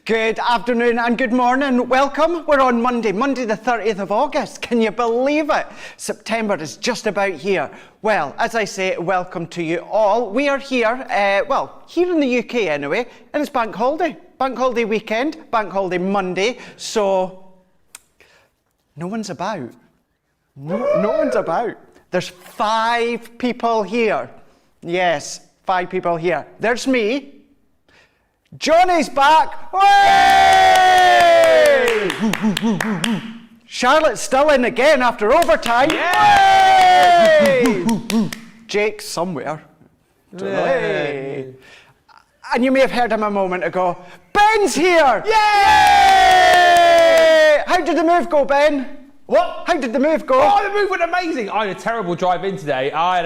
Good afternoon and good morning. Welcome. We're on Monday the 30th of August. Can you believe it? September is just about here. Well, as I say, welcome to you all. We are here, here in the UK anyway, and it's bank holiday. Bank holiday weekend, bank holiday Monday, so no one's about. No one's about. There's 5 people here. Yes, 5 people here. There's me. Johnny's back. Hey! Charlotte's still in again after overtime. Yay! Jake's somewhere. Hey! And you may have heard him a moment ago. Ben's here. Yay! How did the move go, Ben? What? How did the move go? Oh, the move went amazing. I had a terrible drive in today. Do you know how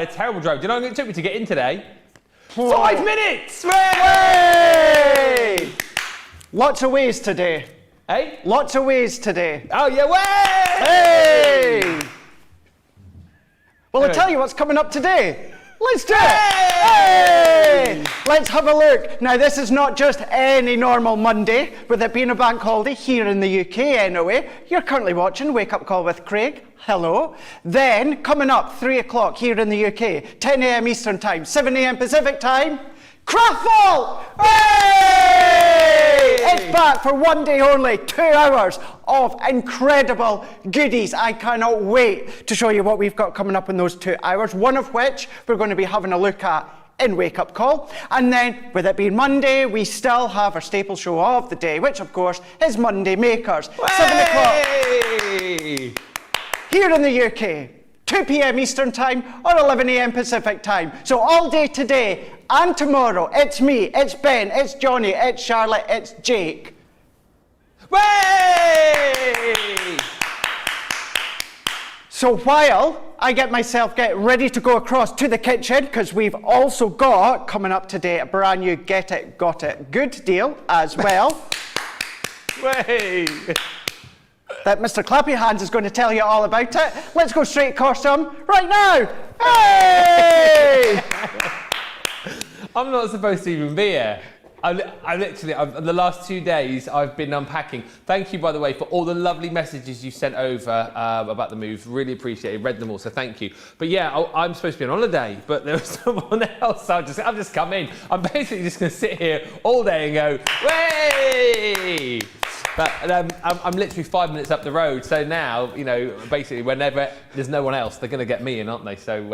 long it took me to get in today? 5 minutes! Way! Lots of ways today. Hey? Lots of ways today. Oh, yeah, way! Hey! Well, I'll tell you what's coming up today. Let's do it! Hey! Let's have a look. Now, this is not just any normal Monday, with it being a bank holiday here in the UK anyway. You're currently watching Wake Up Call with Craig. Hello. Then, coming up, 3 o'clock here in the UK, 10 a.m. Eastern Time, 7 a.m. Pacific Time, Craftfall! Hey! It's back for one day only, 2 hours of incredible goodies. I cannot wait to show you what we've got coming up in those 2 hours, one of which we're going to be having a look at in Wake Up Call. And then, with it being Monday, we still have our staple show of the day, which of course is Monday Makers, 7 o'clock. Here in the UK, 2 p.m. Eastern Time or 11 a.m. Pacific Time. So all day today and tomorrow, it's me, it's Ben, it's Johnny, it's Charlotte, it's Jake. Way! So while I get ready to go across to the kitchen, because we've also got, coming up today, a brand new Get It, Got It Good deal as well. Way! That Mr. Clappy Hands is going to tell you all about it. Let's go straight across to him right now. Hey! I'm not supposed to even be here. The last 2 days, I've been unpacking. Thank you, by the way, for all the lovely messages you sent over about the move. Really appreciate it. Read them all, so thank you. But yeah, I'm supposed to be on holiday, but there was someone else. I've just come in. I'm basically just going to sit here all day and go, way! But I'm literally 5 minutes up the road, so now, basically whenever there's no one else, they're going to get me in, aren't they? So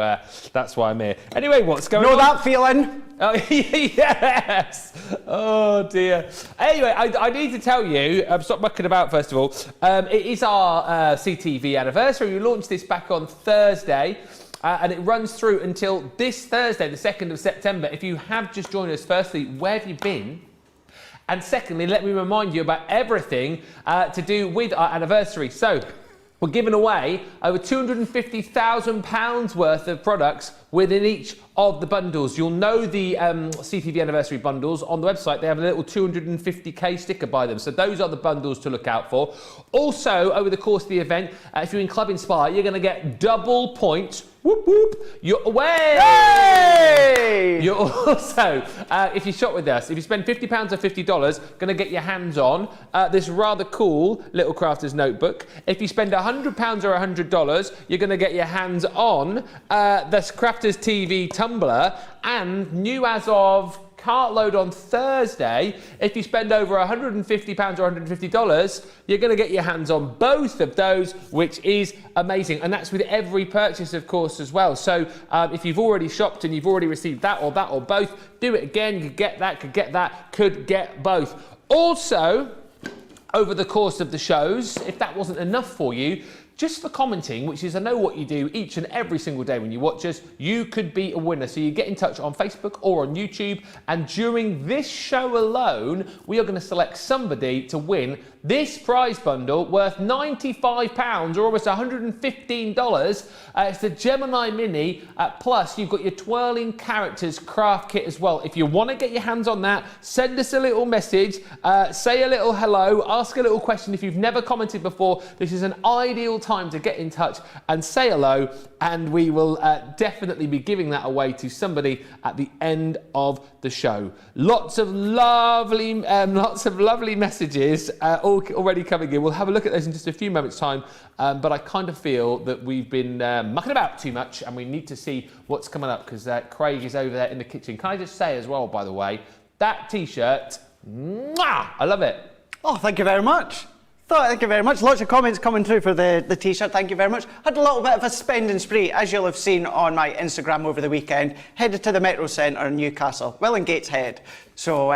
that's why I'm here. Anyway, what's going on? Know that feeling? Oh, yes! Oh, dear. Anyway, I need to tell you, stop mucking about first of all, it is our CTV Anniversary. We launched this back on Thursday. And it runs through until this Thursday, the 2nd of September. If you have just joined us, firstly, where have you been? And secondly, let me remind you about everything to do with our anniversary. So, we're giving away over £250,000 worth of products within each of the bundles. You'll know the CTV Anniversary bundles on the website. They have a little 250k sticker by them. So those are the bundles to look out for. Also, over the course of the event, if you're in Club Inspire, you're going to get double points. Whoop, whoop. You're away! Hey! You're also, if you shop with us, if you spend £50 or $50, going to get your hands on this rather cool little crafter's notebook. If you spend £100 or $100, you're going to get your hands on this Crafters TV tumbler, and new as of cartload on Thursday, if you spend over £150 or $150, you're going to get your hands on both of those, which is amazing. And that's with every purchase, of course, as well. So if you've already shopped and you've already received that or both, do it again. You could get that, could get both. Also, over the course of the shows, if that wasn't enough for you, just for commenting, which is I know what you do each and every single day when you watch us, you could be a winner. So you get in touch on Facebook or on YouTube, and during this show alone, we are going to select somebody to win this prize bundle worth £95 or almost $115. It's the Gemini Mini, plus you've got your Twirling Characters craft kit as well. If you want to get your hands on that, send us a little message, say a little hello, ask a little question. If you've never commented before, this is an ideal time to get in touch and say hello, and we will definitely be giving that away to somebody at the end of the show. Lots of lovely messages already coming in. We'll have a look at those in just a few moments' time, but I kind of feel that we've been mucking about too much, and we need to see what's coming up, because Craig is over there in the kitchen. Can I just say as well, by the way, that T-shirt, mwah, I love it. Oh, thank you very much. Thank you very much. Lots of comments coming through for the T-shirt. Thank you very much. Had a little bit of a spending spree, as you'll have seen on my Instagram over the weekend. Headed to the Metro Centre in Newcastle, well in Gateshead. So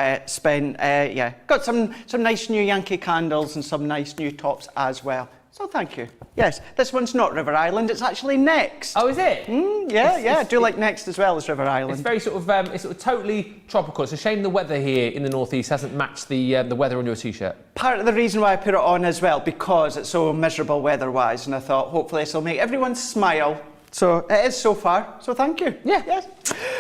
got some nice new Yankee candles and some nice new tops as well. So thank you. Yes, this one's not River Island, it's actually Next. Oh, is it? I do like Next as well as River Island. It's very sort of totally tropical. It's a shame the weather here in the northeast hasn't matched the weather on your T-shirt. Part of the reason why I put it on as well, because it's so miserable weather-wise, and I thought hopefully this will make everyone smile. So it is so far, so thank you. Yeah. Yes.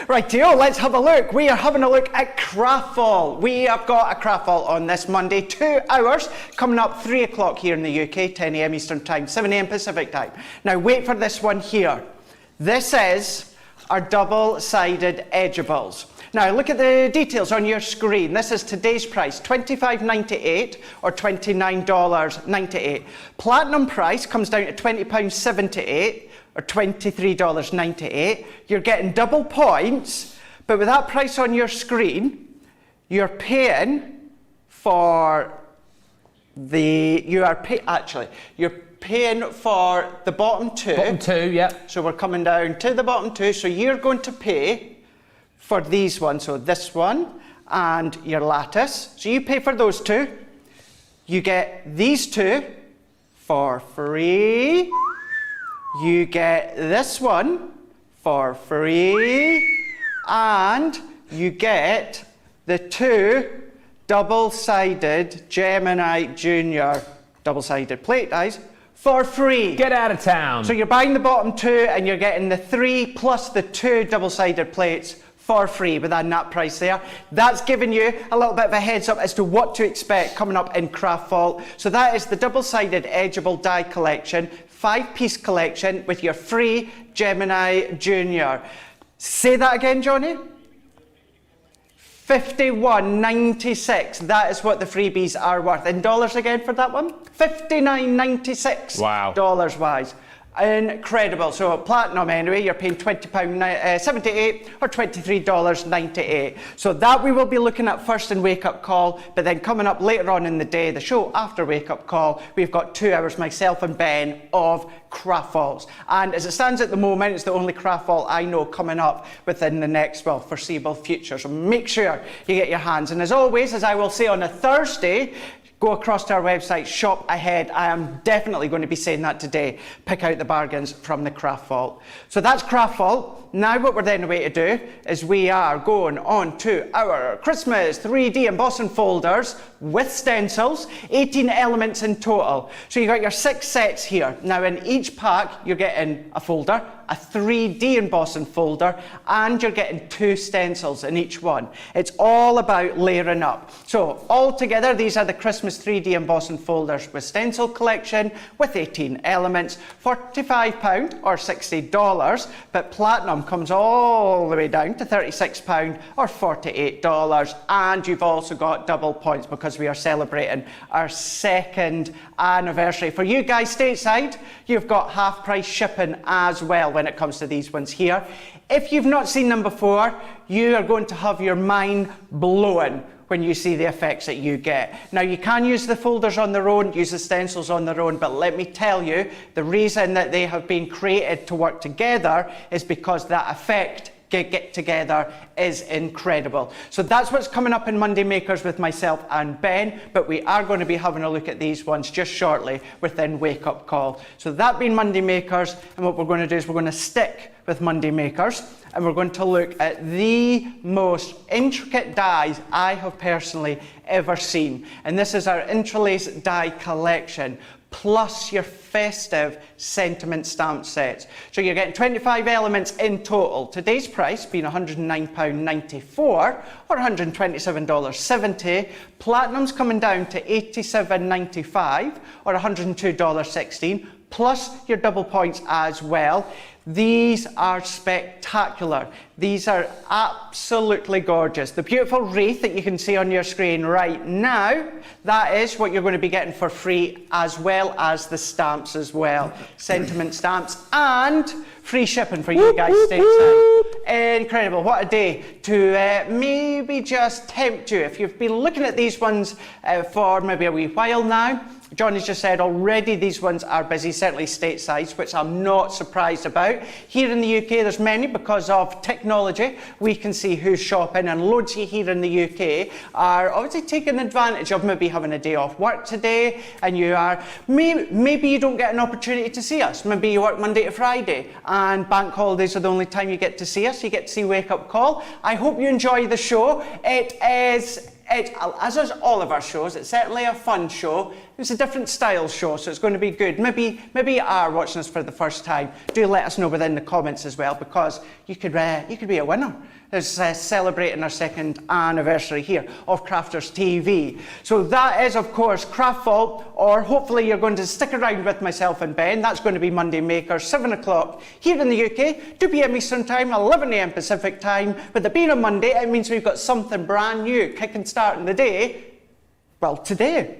Rightio, let's have a look. We are having a look at Craftfall. We have got a Craftfall on this Monday, 2 hours, coming up 3 o'clock here in the UK, 10 a.m. Eastern Time, 7 a.m. Pacific Time. Now wait for this one here. This is our double-sided Edgeables. Now look at the details on your screen. This is today's price, $25.98 or $29.98. Platinum price comes down to £20.78 or $23.98. You're getting double points, but with that price on your screen, you're paying for you're paying for the bottom two. Bottom two, yeah. So we're coming down to the bottom two. So you're going to pay for these ones. So this one and your Lattice. So you pay for those two. You get these two for free. You get this one for free. And you get the two double-sided Gemini Junior double-sided plate dies for free. Get out of town. So you're buying the bottom two and you're getting the 3 plus the 2 double-sided plates for free within that price there. That's giving you a little bit of a heads up as to what to expect coming up in Craftfall. So that is the double-sided Edgeable die collection, 5-piece collection with your free Gemini Junior. Say that again, Johnny. $51.96. That is what the freebies are worth. In dollars again for that one? $59.96. Wow. Dollars wise. Incredible. So platinum anyway, you're paying £20.78 or $23.98. So that we will be looking at first in Wake Up Call, but then coming up later on in the day, the show after Wake Up Call, we've got 2 hours, myself and Ben, of Craftfalls. And as it stands at the moment, it's the only Craftfall I know coming up within the next, foreseeable future. So make sure you get your hands. And as always, as I will say on a Thursday, go across to our website, shop ahead. I am definitely going to be saying that today. Pick out the bargains from the Craftfall. So that's Craftfall. Now what we're then away to do is we are going on to our Christmas 3D embossing folders with stencils, 18 elements in total. So you've got your 6 sets here. Now in each pack, you're getting a folder, a 3D embossing folder, and you're getting 2 stencils in each one. It's all about layering up. So all together, these are the Christmas 3D embossing folders with stencil collection with 18 elements, £45 or $60, but platinum comes all the way down to £36 or $48, and you've also got double points because we are celebrating our 2nd anniversary. For you guys stateside, you've got half price shipping as well when it comes to these ones here. If you've not seen them before, you are going to have your mind blown when you see the effects that you get. Now you can use the folders on their own, use the stencils on their own, but let me tell you, the reason that they have been created to work together is because that effect get together is incredible. So that's what's coming up in Monday Makers with myself and Ben, but we are going to be having a look at these ones just shortly within Wake Up Call. So that being Monday Makers, and what we're going to do is we're going to stick with Monday Makers, and we're going to look at the most intricate dies I have personally ever seen. And this is our interlace die collection, plus your festive sentiment stamp sets. So you're getting 25 elements in total. Today's price being £109.94 or $127.70. Platinum's coming down to $87.95 or $102.16. plus your double points as well. These are spectacular. These are absolutely gorgeous. The beautiful wreath that you can see on your screen right now, that is what you're going to be getting for free, as well as the stamps as well. Sentiment stamps and free shipping for you guys stateside. Incredible. What a day to maybe just tempt you. If you've been looking at these ones for maybe a wee while now, Johnny's just said already these ones are busy, certainly stateside, which I'm not surprised about. Here in the UK, there's many because of technology. We can see who's shopping, and loads of you here in the UK are obviously taking advantage of maybe having a day off work today, and you are, maybe you don't get an opportunity to see us. Maybe you work Monday to Friday, and bank holidays are the only time you get to see us. You get to see Wake Up Call. I hope you enjoy the show. As is all of our shows, it's certainly a fun show. It's a different style show, so it's going to be good. Maybe you are watching us for the first time. Do let us know within the comments as well, because you could be a winner. It's celebrating our 2nd anniversary here of Crafters TV. So that is, of course, Craft Vault, or hopefully you're going to stick around with myself and Ben. That's going to be Monday Maker, 7 o'clock here in the UK, 2 p.m. Eastern Time, 11 a.m. Pacific Time. With it being a Monday, it means we've got something brand new kicking starting the day, well, today.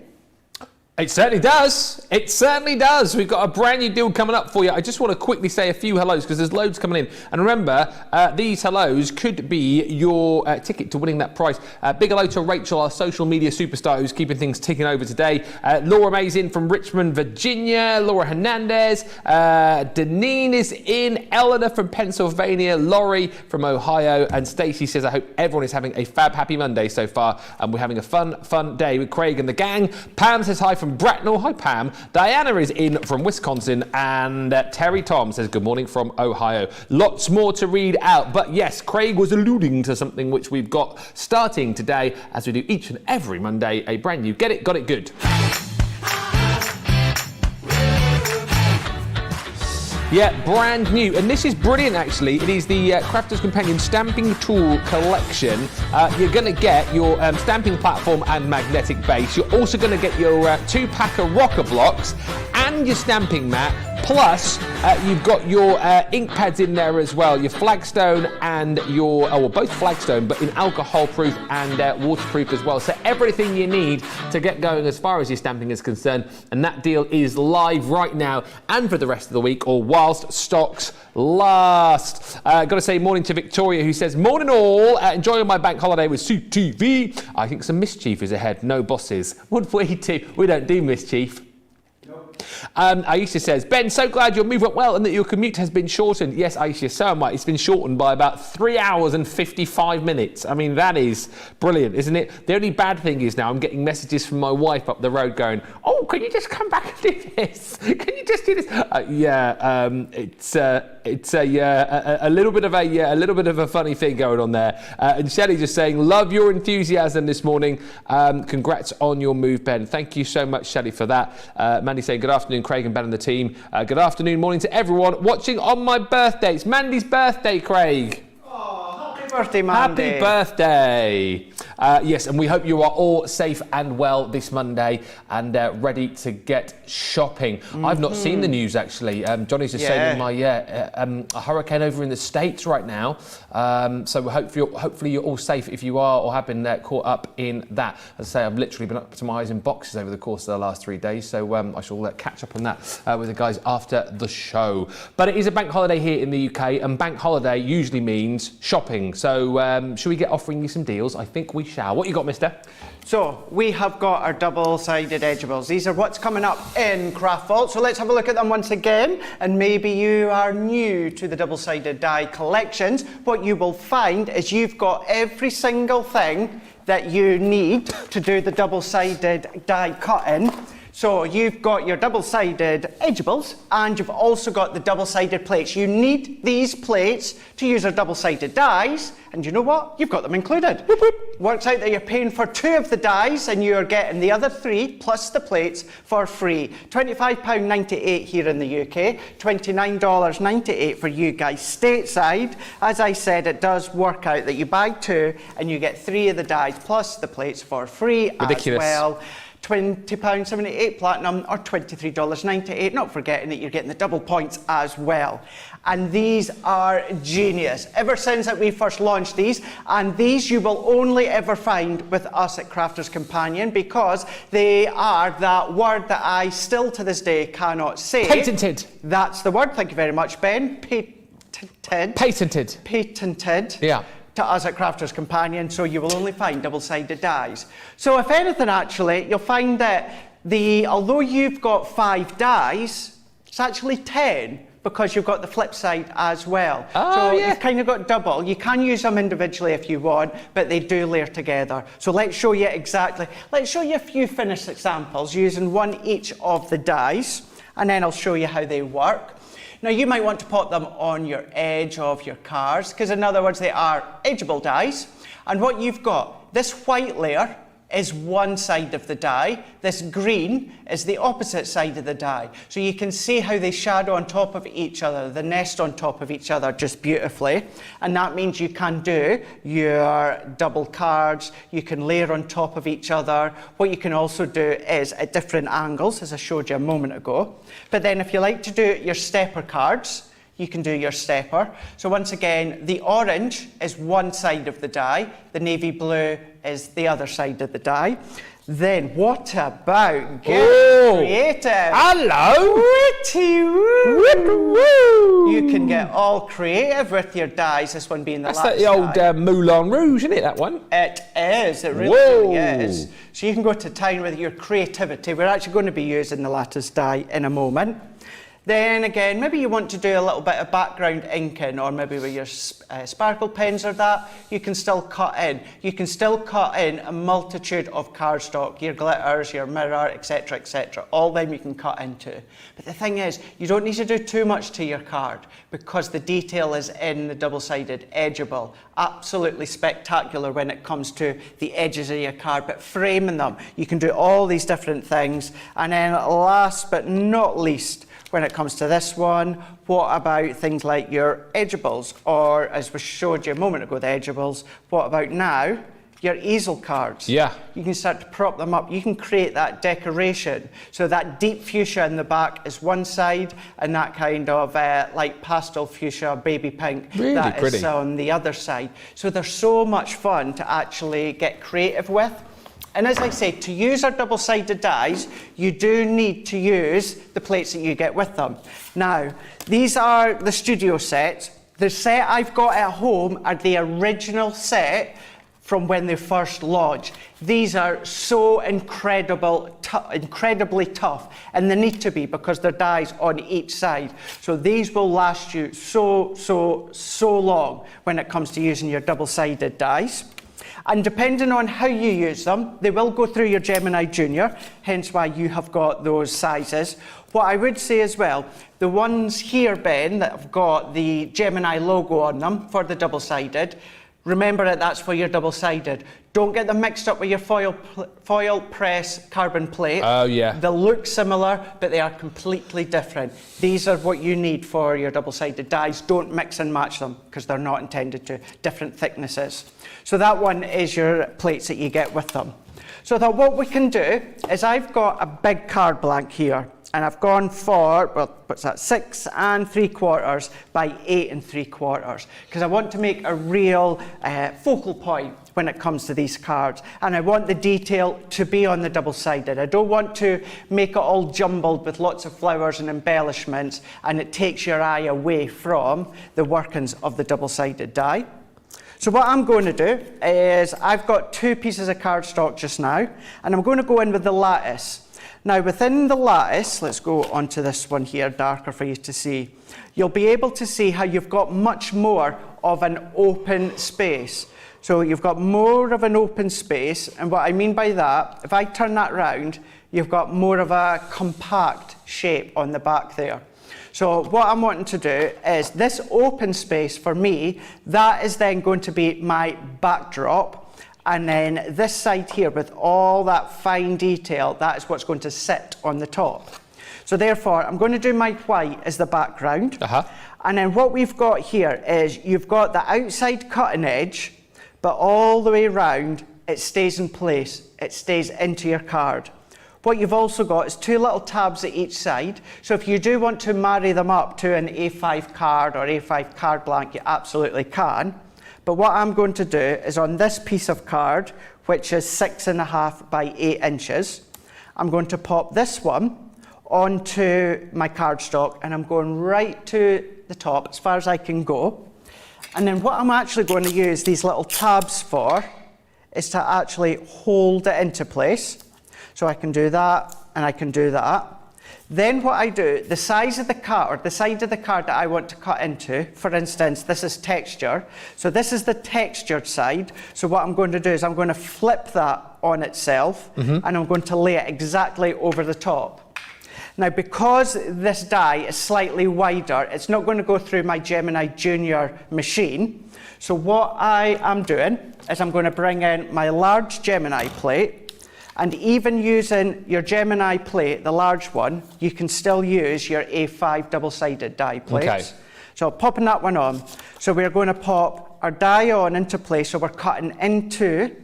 It certainly does. It certainly does. We've got a brand new deal coming up for you. I just want to quickly say a few hellos because there's loads coming in. And remember, these hellos could be your ticket to winning that prize. Big hello to Rachel, our social media superstar, who's keeping things ticking over today. Laura May's in from Richmond, Virginia. Laura Hernandez. Deneen is in. Eleanor from Pennsylvania. Laurie from Ohio. And Stacey says, I hope everyone is having a fab happy Monday so far. And we're having a fun day with Craig and the gang. Pam says hi from Bracknell. Hi, Pam. Diana is in from Wisconsin, and Terry Tom says good morning from Ohio. Lots more to read out, but yes, Craig was alluding to something which we've got starting today, as we do each and every Monday, a brand new Get It, Got It Good. Yeah, brand new. And this is brilliant, actually. It is the Crafter's Companion Stamping Tool Collection. You're going to get your stamping platform and magnetic base. You're also going to get your 2-pack of rocker blocks and your stamping mat. Plus, you've got your ink pads in there as well. Your flagstone and your, both flagstone, but in alcohol-proof and waterproof as well. So everything you need to get going as far as your stamping is concerned. And that deal is live right now and for the rest of the week, or whilst stocks last. Got to say morning to Victoria, who says, morning all, enjoying my bank holiday with CTV. I think some mischief is ahead, no bosses. What we do? We don't do mischief. Aisha says, Ben, so glad your move went well and that your commute has been shortened. Yes, Aisha, so am I. It's been shortened by about 3 hours and 55 minutes. I mean, that is brilliant, isn't it? The only bad thing is now I'm getting messages from my wife up the road going, oh, can you just come back and do this? Can you just do this? It's a little bit of a funny thing going on there. And Shelley just saying, love your enthusiasm this morning. Congrats on your move, Ben. Thank you so much, Shelley, for that. Mandy saying, good afternoon, Craig and Ben and the team. Good afternoon, morning to everyone watching on my birthday. It's Mandy's birthday, Craig. Oh, happy birthday, Mandy. Happy birthday. Yes, and we hope you are all safe and well this Monday and ready to get shopping. I've not seen the news, actually. Johnny's just saying a hurricane over in the States right now. So hopefully you're all safe if you are or have been caught up in that. As I say, I've literally been up to my eyes in boxes over the course of the last 3 days. So I shall catch up on that with the guys after the show. But it is a bank holiday here in the UK, and bank holiday usually means shopping. So should we get offering you some deals? I think we shall. What you got, mister? So we have got our double-sided Edgeables. These are what's coming up in Craft Vault. So let's have a look at them once again. And maybe you are new to the double-sided die collections. What you will find is you've got every single thing that you need to do the double-sided die cutting. So you've got your double-sided Edgeables, and you've also got the double-sided plates. You need these plates to use our double-sided dies, And you know what? You've got them included. Whoop, whoop. Works out that you're paying for 2 of the dies and you're getting the other 3 plus the plates for free. £25.98 here in the UK, $29.98 for you guys stateside. As I said, it does work out that you buy 2 and you get 3 of the dies plus the plates for free. Ridiculous. As well. £20.78 platinum or $23.98, not forgetting that you're getting the double points as well. And these are genius. Ever since that we first launched these, and these you will only ever find with us at Crafters Companion, because they are that word that I still to this day cannot say. Patented. That's the word. Thank you very much, Ben. Patented. Patented. Patented. Yeah. To us at Crafters Companion, so you will only find double-sided dies. So if anything, actually, you'll find that although you've got 5 dies, it's actually 10 because you've got the flip side as well. Oh, so yeah. you've kind of got double. You can use them individually if you want, but they do layer together. So let's show you exactly. Let's show you a few finished examples using 1 each of the dies, and then I'll show you how they work. Now, you might want to put them on your edge of your cars, because in other words, they are edgeable dies. And what you've got, this white layer is one side of the die. This green is the opposite side of the die. So you can see how they shadow on top of each other, the nest on top of each other just beautifully. And that means you can do your double cards, you can layer on top of each other. What you can also do is at different angles, as I showed you a moment ago. But then if you like to do your stepper cards, you can do your stepper. So once again, the orange is one side of the die, the navy blue is the other side of the die. Then what about getting creative? Hello! You can get all creative with your dies, this one being the That's Lattice like the old die. Moulin Rouge, isn't it, that one? It is, it really, really is. So you can go to town with your creativity. We're actually going to be using the Lattice die in a moment. Then again, maybe you want to do a little bit of background inking, or maybe with your sparkle pens or that, you can still cut in. You can still cut in a multitude of cardstock, your glitters, your mirror, etc., etc. All them you can cut into. But the thing is, you don't need to do too much to your card, because the detail is in the double-sided Edgeable. Absolutely spectacular when it comes to the edges of your card, but framing them, you can do all these different things. And then last but not least, when it comes to this one, what about things like your Edgeables, or as we showed you a moment ago, the Edgeables, what about now, your easel cards? Yeah. You can start to prop them up. You can create that decoration. So that deep fuchsia in the back is one side, and that kind of like pastel fuchsia, baby pink, really that pretty. is on the other side. So they're so much fun to actually get creative with. And as I say, to use our double-sided dies, you do need to use the plates that you get with them. Now, these are the studio sets. The set I've got at home are the original set from when they first launched. These are so incredibly tough, and they need to be because they're dies on each side. So these will last you so long when it comes to using your double-sided dies. And depending on how you use them, they will go through your Gemini Junior, hence why you have got those sizes. What I would say as well, the ones here, Ben, that have got the Gemini logo on them for the double-sided, remember that that's for your double-sided. Don't get them mixed up with your foil press carbon plate. Oh, yeah. They look similar, but they are completely different. These are what you need for your double-sided dies. Don't mix and match them, because they're not intended to. Different thicknesses. So that one is your plates that you get with them. So that what we can do is I've got a big card blank here, and I've gone for, well, what's that, 6 3/4 by 8 3/4, because I want to make a real focal point when it comes to these cards, and I want the detail to be on the double-sided. I don't want to make it all jumbled with lots of flowers and embellishments, and it takes your eye away from the workings of the double-sided die. So what I'm going to do is I've got 2 pieces of cardstock just now, and I'm going to go in with the Lattice. Now within the Lattice, let's go onto this one here, darker for you to see. You'll be able to see how you've got much more of an open space. So you've got more of an open space, and what I mean by that, if I turn that round, you've got more of a compact shape on the back there. So what I'm wanting to do is this open space for me, that is then going to be my backdrop. And then this side here with all that fine detail, that is what's going to sit on the top. So therefore, I'm going to do my white as the background. And then what we've got here is you've got the outside cutting edge, but all the way around, it stays in place. It stays into your card. What you've also got is 2 little tabs at each side. So if you do want to marry them up to an A5 card or A5 card blank, you absolutely can. But what I'm going to do is on this piece of card, which is 6.5 by 8 inches, I'm going to pop this one onto my cardstock, and I'm going right to the top as far as I can go. And then what I'm actually going to use these little tabs for is to actually hold it into place. So I can do that, and I can do that. Then what I do, the size of the card, the side of the card that I want to cut into, for instance, this is texture. So this is the textured side. So what I'm going to do is I'm going to flip that on itself, and I'm going to lay it exactly over the top. Now, because this die is slightly wider, it's not going to go through my Gemini Junior machine. So what I am doing is I'm going to bring in my large Gemini plate. And even using your Gemini plate, the large one, you can still use your A5 double-sided die plates. Okay. So popping that one on. So we're going to pop our die on into place. So we're cutting into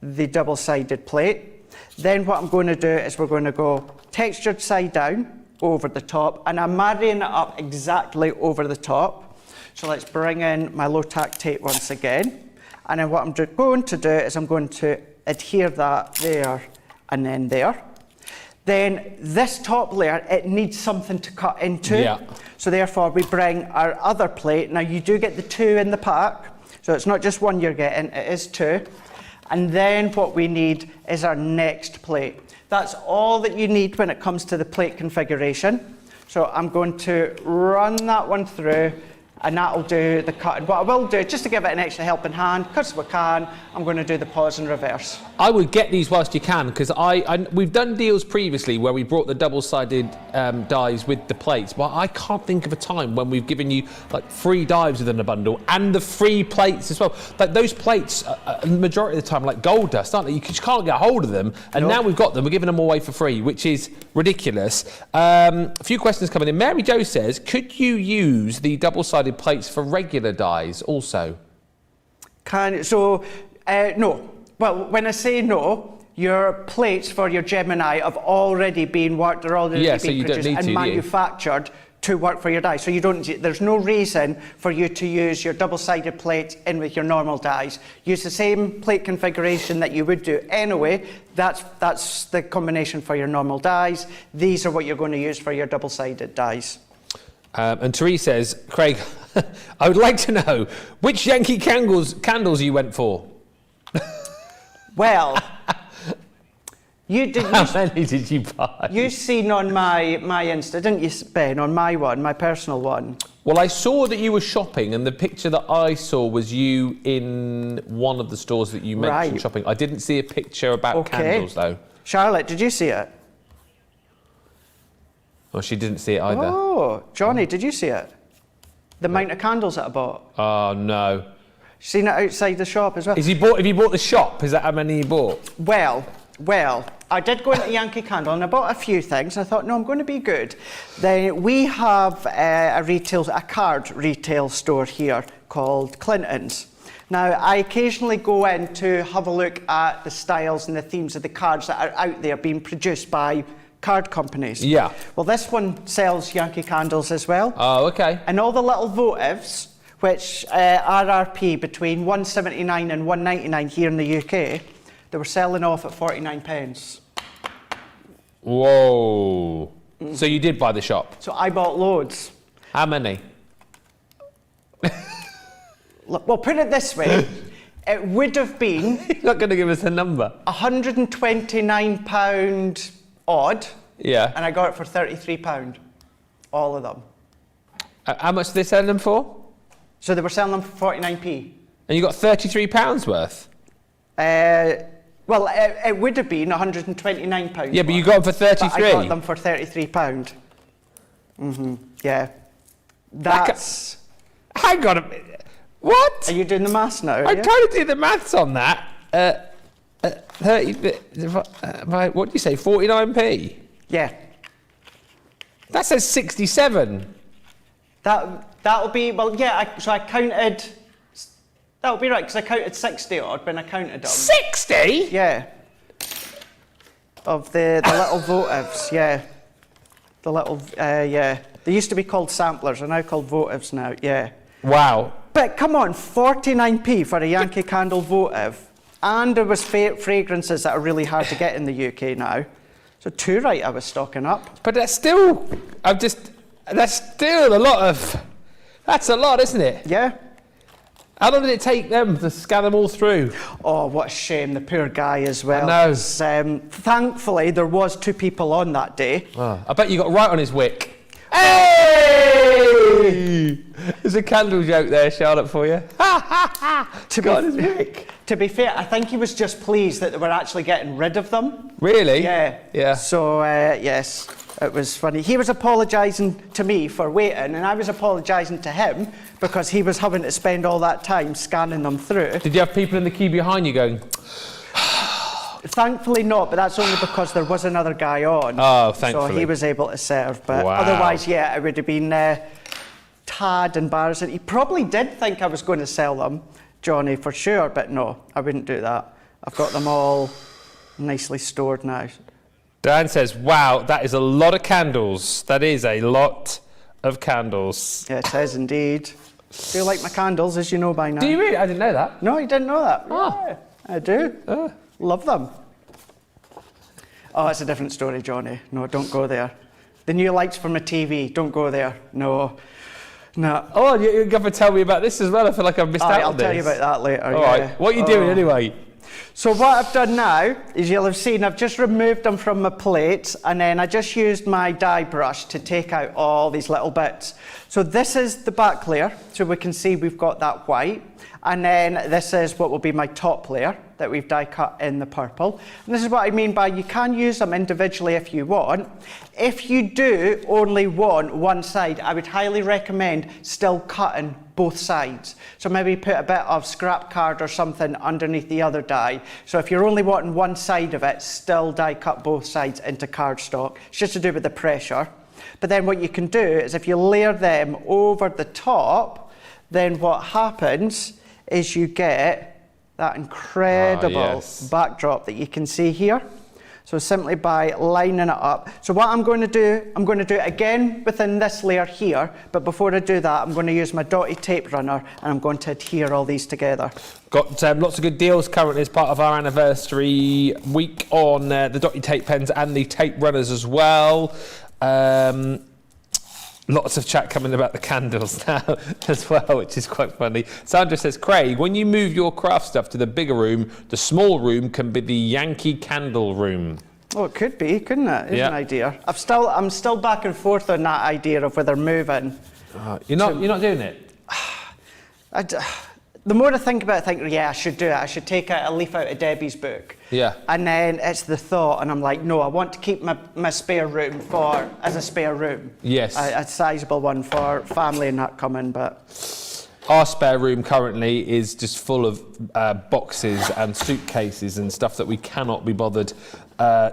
the double-sided plate. Then what I'm going to do is we're going to go textured side down over the top. And I'm marrying it up exactly over the top. So let's bring in my low-tack tape once again. And then what I'm going to do is I'm going to adhere that there and then there. Then this top layer, it needs something to cut into. Yeah. So therefore we bring our other plate. Now you do get the 2 in the pack. So it's not just 1 you're getting, it is 2. And then what we need is our next plate. That's all that you need when it comes to the plate configuration. So I'm going to run that one through, and that'll do the cutting. What I will do, just to give it an extra helping hand, because we can, I'm going to do the pause and reverse. I would get these whilst you can, because we've done deals previously where we brought the double-sided dies with the plates, but I can't think of a time when we've given you like free dies within a bundle and the free plates as well. Like those plates, the majority of the time, like gold dust, aren't they? You just can't get a hold of them, and now we've got them. We're giving them away for free, which is ridiculous. A few questions coming in. Mary Jo says, could you use the double-sided plates for regular dies also? No. Well, when I say no, your plates for your Gemini have already been worked, they're already being produced and manufactured to work for your die. So there's no reason for you to use your double-sided plates in with your normal dies. Use the same plate configuration that you would do anyway. That's the combination for your normal dies. These are what you're going to use for your double-sided dies. And Therese says, Craig, I would like to know which Yankee candles you went for. Well, how many did you buy? You seen on my Insta, didn't you, Ben, on my one, my personal one? Well, I saw that you were shopping, and the picture that I saw was you in one of the stores that you mentioned shopping. I didn't see a picture about candles, though. Charlotte, did you see it? Well, she didn't see it either. Oh, Johnny, did you see it? The amount of candles that I bought. Oh, no. Seen it outside the shop as well. Have you bought the shop? Is that how many you bought? Well, I did go into Yankee Candle and I bought a few things. I thought, no, I'm going to be good. Then we have a card retail store here called Clinton's. Now, I occasionally go in to have a look at the styles and the themes of the cards that are out there being produced by card companies. Yeah. Well, this one sells Yankee Candles as well. Oh, okay. And all the little votives, which RRP between £179 and £199 here in the UK, they were selling off at 49 pence. Whoa. So you did buy the shop? So I bought loads. How many? Well, put it this way, it would have been... You're not going to give us a number. £129 odd. Yeah. And I got it for £33. All of them. How much did they sell them for? So they were selling them for 49p. And you got £33 worth? Well, it would have been £129. Yeah, but you got them for £33. But I got them for £33. Yeah. That's... Hang on a minute. What? Are you doing the maths now? I'm trying to do the maths on that. 30... what do you say, 49p? Yeah. That says 67. That'll be... Well, yeah, so I counted... That'll be right, because I counted 60 odd when I counted them. 60? Yeah. Of the little votives, yeah. The little, yeah. They used to be called samplers, they're now called votives now, yeah. Wow. But come on, 49p for a Yankee Candle votive. And there was fragrances that are really hard to get in the UK now. So too right I was stocking up. But that's still, that's still a lot of, that's a lot, isn't it? Yeah. How long did it take them to scan them all through? Oh, what a shame, the poor guy as well. I know. Thankfully, there was 2 people on that day. Oh, I bet you got right on his wick. Hey! There's a candle joke there, Charlotte, for you. To be fair, I think he was just pleased that they were actually getting rid of them. Really? Yeah. Yeah. So, yes, it was funny. He was apologising to me for waiting, and I was apologising to him because he was having to spend all that time scanning them through. Did you have people in the queue behind you going... Thankfully not, but that's only because there was another guy on. Oh, thankfully. So he was able to serve, but wow. Otherwise, yeah, it would have been tad embarrassing. He probably did think I was going to sell them, Johnny, for sure, but no, I wouldn't do that. I've got them all nicely stored now. Dan says, wow, that is a lot of candles. That is a lot of candles. Yeah, it is indeed. Do you like my candles, as you know by now? Do you really? I didn't know that. No, you didn't know that? Oh. Yeah, I do. Love them. Oh, it's a different story, Johnny. No, don't go there. The new lights from a TV, don't go there. No. No. Oh, you're going to tell me about this as well. I feel like I've missed out on this. I'll tell you about that later. All right. What are you doing anyway? So what I've done now is you'll have seen I've just removed them from my plate, and then I just used my dye brush to take out all these little bits. So this is the back layer, so we can see we've got that white. And then this is what will be my top layer that we've die cut in the purple. And this is what I mean by you can use them individually if you want. If you do only want one side, I would highly recommend still cutting both sides. So maybe put a bit of scrap card or something underneath the other die. So if you're only wanting one side of it, still die cut both sides into cardstock. It's just to do with the pressure. But then what you can do is if you layer them over the top, then what happens is you get that incredible backdrop that you can see here. So simply by lining it up. So what I'm going to do it again within this layer here, but before I do that, I'm going to use my dotty tape runner and I'm going to adhere all these together. Got lots of good deals currently as part of our anniversary week on the dotty tape pens and the tape runners as well. Lots of chat coming about the candles now as well, which is quite funny. Sandra says, Craig, when you move your craft stuff to the bigger room, the small room can be the Yankee Candle room. Oh, it could be, couldn't it? Is an idea. I'm still back and forth on that idea of whether moving. You're not doing it? The more I think about it, I think, yeah, I should do it. I should take a leaf out of Debbie's book. Yeah. And then it's the thought, and I'm like, no, I want to keep my spare room as a spare room. Yes. A sizable one for family and that coming, but... Our spare room currently is just full of boxes and suitcases and stuff that we cannot be bothered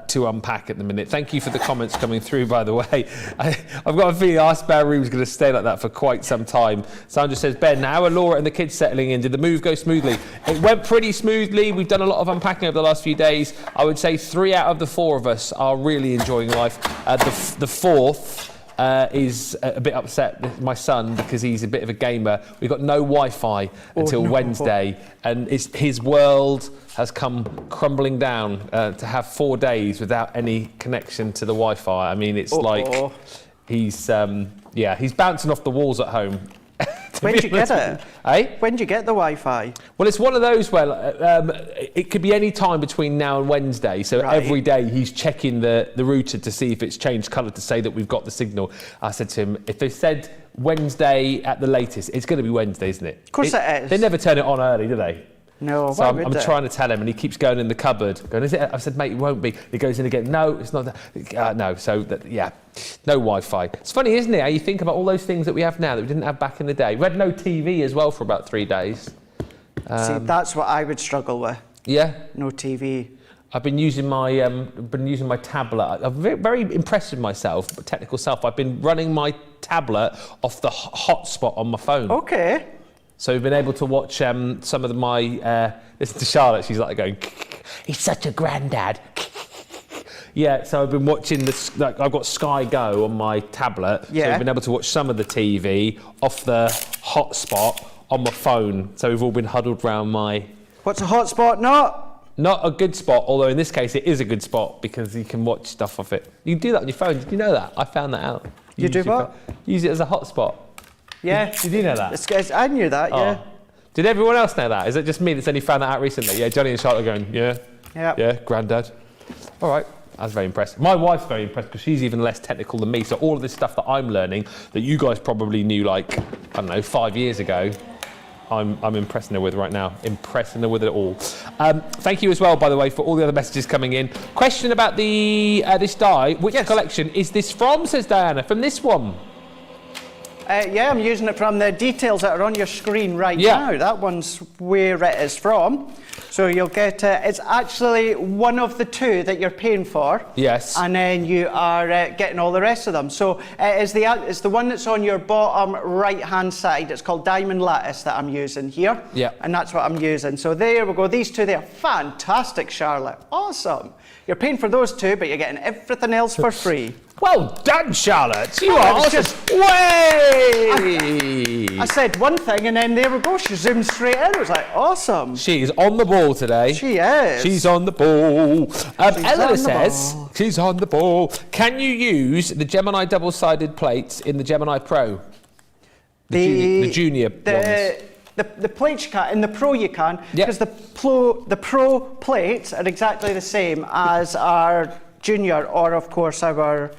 to unpack at the minute. Thank you for the comments coming through, by the way. I've got a feeling our spare room is going to stay like that for quite some time. Sandra says, Ben, how are Laura and the kids settling in? Did the move go smoothly? It went pretty smoothly. We've done a lot of unpacking over the last few days. I would say 3 out of the 4 of us are really enjoying life. The fourth is a bit upset, my son, because he's a bit of a gamer. We've got no Wi-Fi until Wednesday, and his world has come crumbling down to have 4 days without any connection to the Wi-Fi. I mean, it's like he's bouncing off the walls at home. When did you get it? Eh? When did you get the Wi-Fi? Well, it's one of those where it could be any time between now and Wednesday. So every day he's checking the router to see if it's changed colour to say that we've got the signal. I said to him, if they said Wednesday at the latest, it's going to be Wednesday, isn't it? Of course it is. They never turn it on early, do they? No, so why I'm would they? trying to tell him, and he keeps going in the cupboard. Going, is it? I said, mate, it won't be. He goes in again. No, it's not that. No, so yeah, no Wi-Fi. It's funny, isn't it? How you think about all those things that we have now that we didn't have back in the day. We had no TV as well for about 3 days. See, that's what I would struggle with. Yeah. No TV. I've been using my tablet. I'm very impressed with myself, technical self. I've been running my tablet off the hotspot on my phone. Okay. So we've been able to watch some of my. Listen to Charlotte. She's like going, he's such a granddad. Yeah. So I've been watching this. Like, I've got Sky Go on my tablet. Yeah. So we've been able to watch some of the TV off the hotspot on my phone. So we've all been huddled round my. What's a hotspot? Not a good spot, although in this case it is a good spot because you can watch stuff off it. You can do that on your phone. Did you know that? I found that out. You do what? Use it as a hotspot. Yeah. Did you know that? I knew that, yeah. Oh. Did everyone else know that? Is it just me that's only found that out recently? Yeah, Johnny and Charlotte are going, yeah, granddad. All right, I was very impressed. My wife's very impressed because she's even less technical than me. So all of this stuff that I'm learning that you guys probably knew like, I don't know, 5 years ago, I'm impressing her with right now. Impressing her with it all. Thank you as well, by the way, for all the other messages coming in. Question about the this die. Which collection is this from, says Diana? From this one? Yeah, I'm using it from the details that are on your screen right now. That one's where it is from. So you'll get, it's actually one of the two that you're paying for. Yes. And then you are getting all the rest of them. So it's the one that's on your bottom right-hand side. It's called Diamond Lattice that I'm using here. Yeah. And that's what I'm using. So there we go. These two there. Fantastic, Charlotte. Awesome. You're paying for those two, but you're getting everything else for free. Well done, Charlotte. You are awesome. I said one thing, and then there we go. She zoomed straight in. It was like, awesome. She's on the ball today. She is. She's on the ball. Eleanor says, she's on the ball. Can you use the Gemini double-sided plates in the Gemini Pro? The junior ones. The plates you can, in the Pro you can, because the Pro plates are exactly the same as our Junior or, of course, our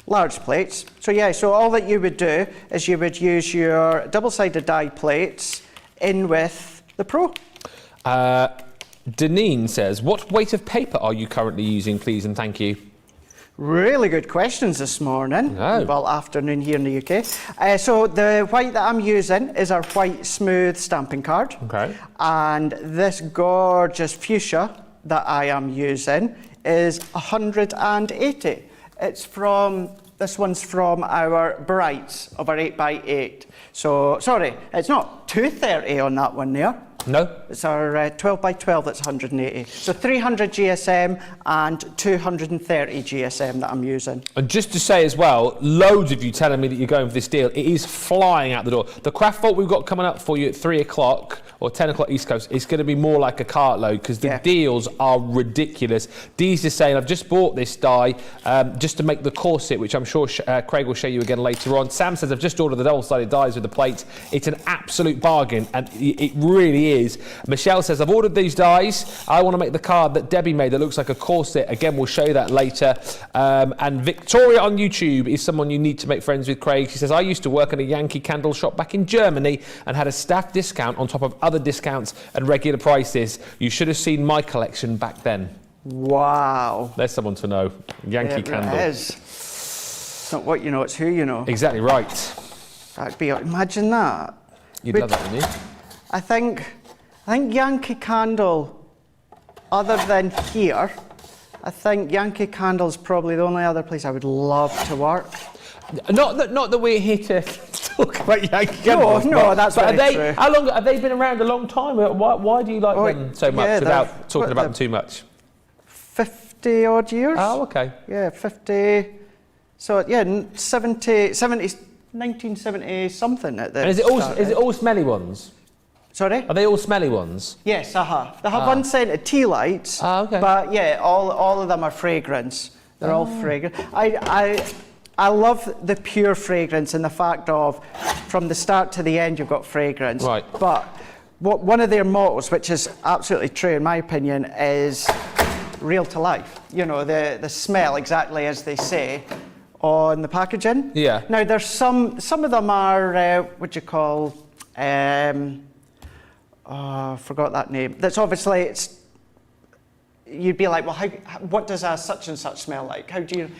large plates. So yeah, so all that you would do is you would use your double-sided die plates in with the Pro. Deneen says, what weight of paper are you currently using, please, and thank you? Really good questions this morning. Oh. Well, afternoon here in the UK. So the white that I'm using is our white smooth stamping card. Okay. And this gorgeous fuchsia that I am using is 180. This one's from our Brights of our 8x8. So, sorry, it's not 230 on that one there. No. It's our 12x12 that's 180. So 300 GSM and 230 GSM that I'm using. And just to say as well, loads of you telling me that you're going for this deal. It is flying out the door. The craft vault we've got coming up for you at 3 o'clock or 10 o'clock East Coast, it's going to be more like a cartload because the deals are ridiculous. Dee's is saying, I've just bought this die just to make the corset, which I'm sure Craig will show you again later on. Sam says, I've just ordered the double-sided dies with the plates. It's an absolute bargain, and it really is. Michelle says, I've ordered these dies. I want to make the card that Debbie made that looks like a corset. Again, we'll show you that later. And Victoria on YouTube is someone you need to make friends with, Craig. She says, I used to work in a Yankee candle shop back in Germany and had a staff discount on top of other discounts and regular prices. You should have seen my collection back then. Wow. There's someone to know. Yankee candle. It is. It's not what you know, it's who you know. Exactly right. That'd be, imagine that. You'd love that, wouldn't you? I think Yankee Candle, other than here, I think Yankee Candle's probably the only other place I would love to work. Not that we're here to talk about Yankee Candles. No, that's very true. How long have they been around? A long time. Why do you like them so much without talking about them too much? 50 odd years. Oh, okay. Yeah, 50. So yeah, 1970 something at the. And is it all smelly ones? Sorry? Are they all smelly ones? Yes, They have unscented tea lights. Okay. But yeah, all of them are fragrance. They're all fragrance. I love the pure fragrance and the fact of from the start to the end you've got fragrance. Right. But one of their mottos, which is absolutely true in my opinion, is real to life. You know, the smell exactly as they say on the packaging. Yeah. Now there's some of them are what do you call I forgot that name. That's obviously, you'd be like, well, what does a such and such smell like? How do you...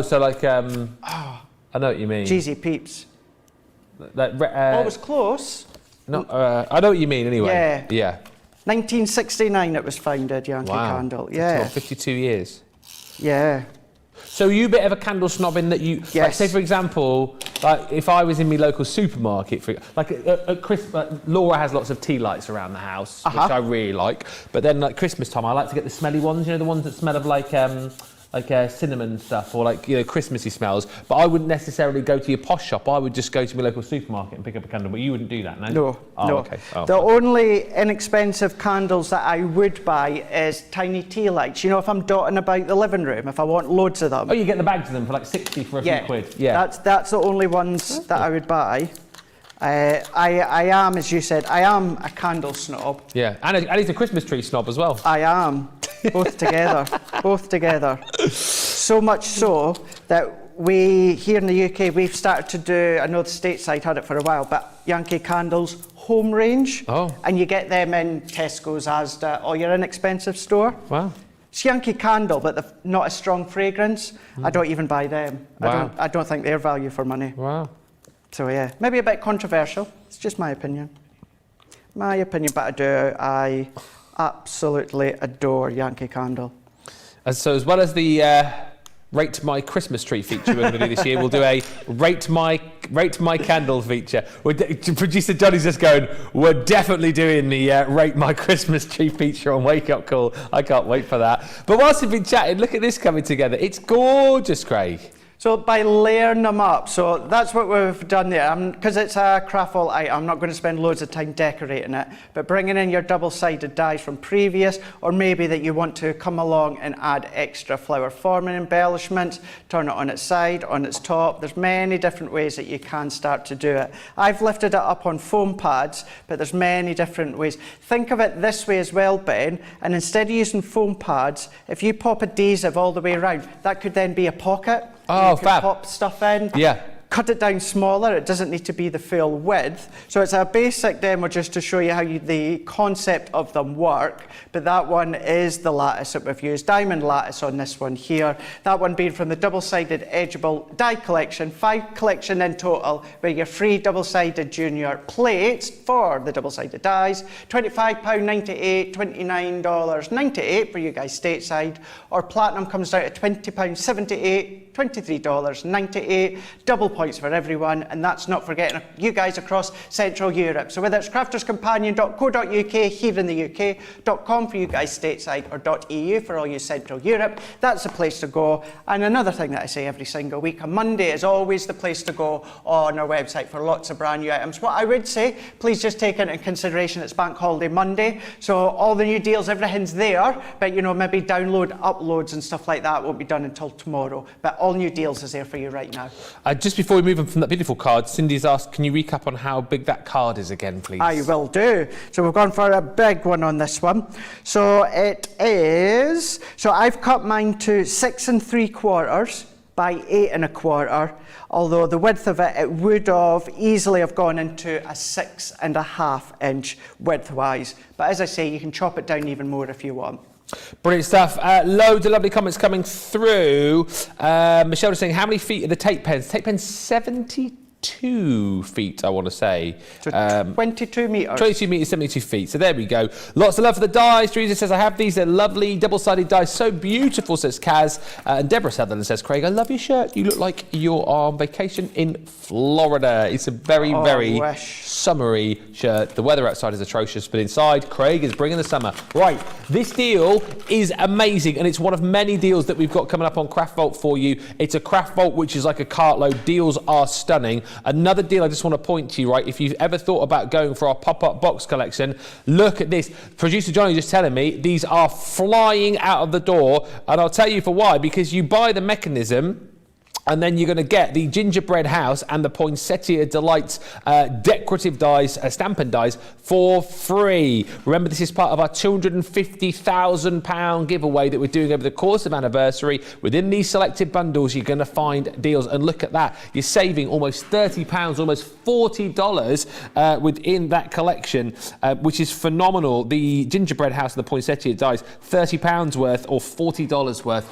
so like, I know what you mean. Cheesy Peeps. Like, it was close. No, I know what you mean anyway. Yeah. 1969 it was founded, Yankee Candle. Yeah. 52 years. Yeah. So are you a bit of a candle snob in that you, like, say for example, like if I was in my local supermarket, at Christmas, Laura has lots of tea lights around the house, which I really like. But then like Christmas time, I like to get the smelly ones, you know, the ones that smell of like cinnamon stuff or like, you know, Christmassy smells. But I wouldn't necessarily go to your posh shop. I would just go to my local supermarket and pick up a candle. But you wouldn't do that, no? No. Oh, okay. Oh. The only inexpensive candles that I would buy is tiny tea lights. You know, if I'm dotting about the living room, if I want loads of them. Oh, you get the bags of them for like 60 for a few quid. Yeah. That's the only ones that I would buy. I am, as you said, I am a candle snob. Yeah, and he's a Christmas tree snob as well. I am. Both together. Both together. So much so that we, here in the UK, we've started to do, I know the stateside had it for a while, but Yankee Candles home range. Oh. And you get them in Tesco's, Asda, or your inexpensive store. Wow. It's Yankee Candle, but not a strong fragrance. I don't even buy them. Wow. I don't think they're value for money. Wow. So yeah, maybe a bit controversial. It's just my opinion. But I absolutely adore Yankee Candle. And so as well as the Rate My Christmas Tree feature we're going to do this year, we'll do a Rate My Candle feature. Producer Johnny's just going, we're definitely doing the Rate My Christmas Tree feature on Wake Up Call. I can't wait for that. But whilst we've been chatting, look at this coming together. It's gorgeous, Craig. So by layering them up, so that's what we've done there. Because it's a craft vault item, I'm not going to spend loads of time decorating it, but bringing in your double-sided dies from previous, or maybe that you want to come along and add extra flower forming embellishments, turn it on its side, on its top. There's many different ways that you can start to do it. I've lifted it up on foam pads, but there's many different ways. Think of it this way as well, Ben, and instead of using foam pads, if you pop adhesive all the way around, that could then be a pocket. Oh, you can fab. pop stuff in. Yeah. Cut it down smaller. It doesn't need to be the full width. So it's a basic demo just to show you how the concept of them work. But that one is the lattice that we've used. Diamond lattice on this one here. That one being from the double-sided Edgeable die collection. 5 collection in total, where your free double-sided junior plates for the double-sided dies. £25.98, $29.98 for you guys stateside. Or platinum comes out at £20.78. $23.98, double points for everyone, and that's not forgetting you guys across Central Europe. So whether it's crafterscompanion.co.uk here in the UK, .com for you guys stateside, or .eu for all you Central Europe, that's the place to go. And another thing that I say every single week, a Monday is always the place to go on our website for lots of brand new items. What I would say, please just take into consideration it's Bank Holiday Monday, so all the new deals, everything's there, but you know, maybe download, uploads and stuff like that won't be done until tomorrow. But all new deals is there for you right now. Just before we move on from that beautiful card, Cindy's asked, can you recap on how big that card is again, please? I will do. So we've gone for a big one on this one. So it is, so I've cut mine to 6 3/4 by 8 1/4, although the width of it would have easily have gone into a 6 1/2 inch width-wise. But as I say, you can chop it down even more if you want. Brilliant stuff. Loads of lovely comments coming through. Michelle is saying, how many feet are the tape pens? Tape pens 72 feet, I want to say. So 22 metres. 22 metres, 72 feet. So there we go. Lots of love for the dies. Teresa says, I have these. They're lovely double-sided dies. So beautiful, says Kaz. And Deborah Sutherland says, Craig, I love your shirt. You look like you're on vacation in Florida. It's a very, very summery shirt. The weather outside is atrocious, but inside, Craig is bringing the summer. Right, this deal is amazing, and it's one of many deals that we've got coming up on Craft Vault for you. It's a Craft Vault which is like a cartload. Deals are stunning. Another deal I just want to point to you, right, if you've ever thought about going for our pop-up box collection, look at this. Producer Johnny just telling me these are flying out of the door, and I'll tell you for why, because you buy the mechanism And then you're going to get the gingerbread house and the Poinsettia Delights decorative dies, Stampin' dies for free. Remember, this is part of our £250,000 giveaway that we're doing over the course of Anniversary. Within these selected bundles, you're going to find deals. And look at that. You're saving almost £30, almost $40 within that collection, which is phenomenal. The gingerbread house and the Poinsettia dies, £30 worth or $40 worth,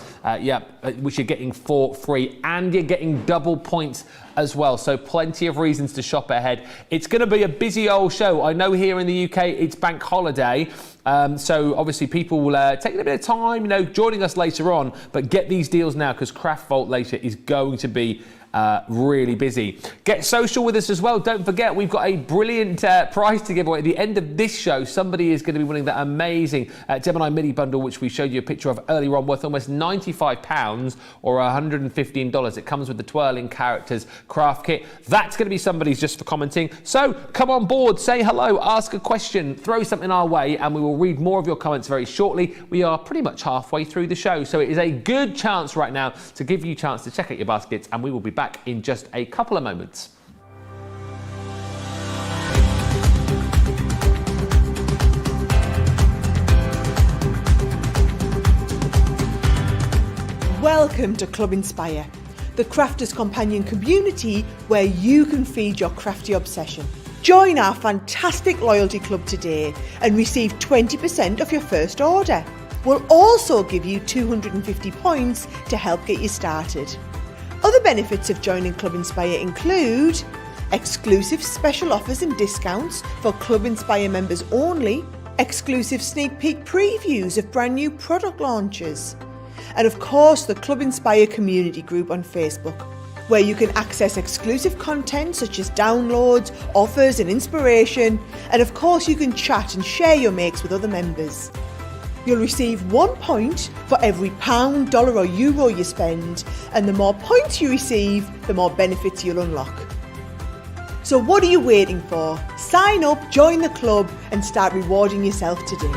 which you're getting for free. And you're getting double points as well, so plenty of reasons to shop ahead. It's going to be a busy old show. I know here in the UK it's bank holiday, so obviously people will take a bit of time, joining us later on, but get these deals now because Craft Vault later is going to be really busy. Get social with us as well. Don't forget, we've got a brilliant prize to give away. At the end of this show, somebody is going to be winning that amazing Gemini mini bundle, which we showed you a picture of earlier on, worth almost £95 or $115. It comes with the twirling characters craft kit. That's going to be somebody's just for commenting. So come on board, say hello, ask a question, throw something our way, and we will read more of your comments very shortly. We are pretty much halfway through the show, so it is a good chance right now to give you a chance to check out your baskets, and we will be back in just a couple of moments. Welcome to Club Inspire, the crafters companion community where you can feed your crafty obsession. Join our fantastic loyalty club today and receive 20% off your first order. We'll also give you 250 points to help get you started. Other benefits of joining Club Inspire include exclusive special offers and discounts for Club Inspire members only, exclusive sneak peek previews of brand new product launches, and of course the Club Inspire community group on Facebook, where you can access exclusive content such as downloads, offers and inspiration, and of course you can chat and share your makes with other members. You'll receive 1 point for every £1, dollar or euro you spend, and the more points you receive, the more benefits you'll unlock. So what are you waiting for? Sign up, join the club and start rewarding yourself today.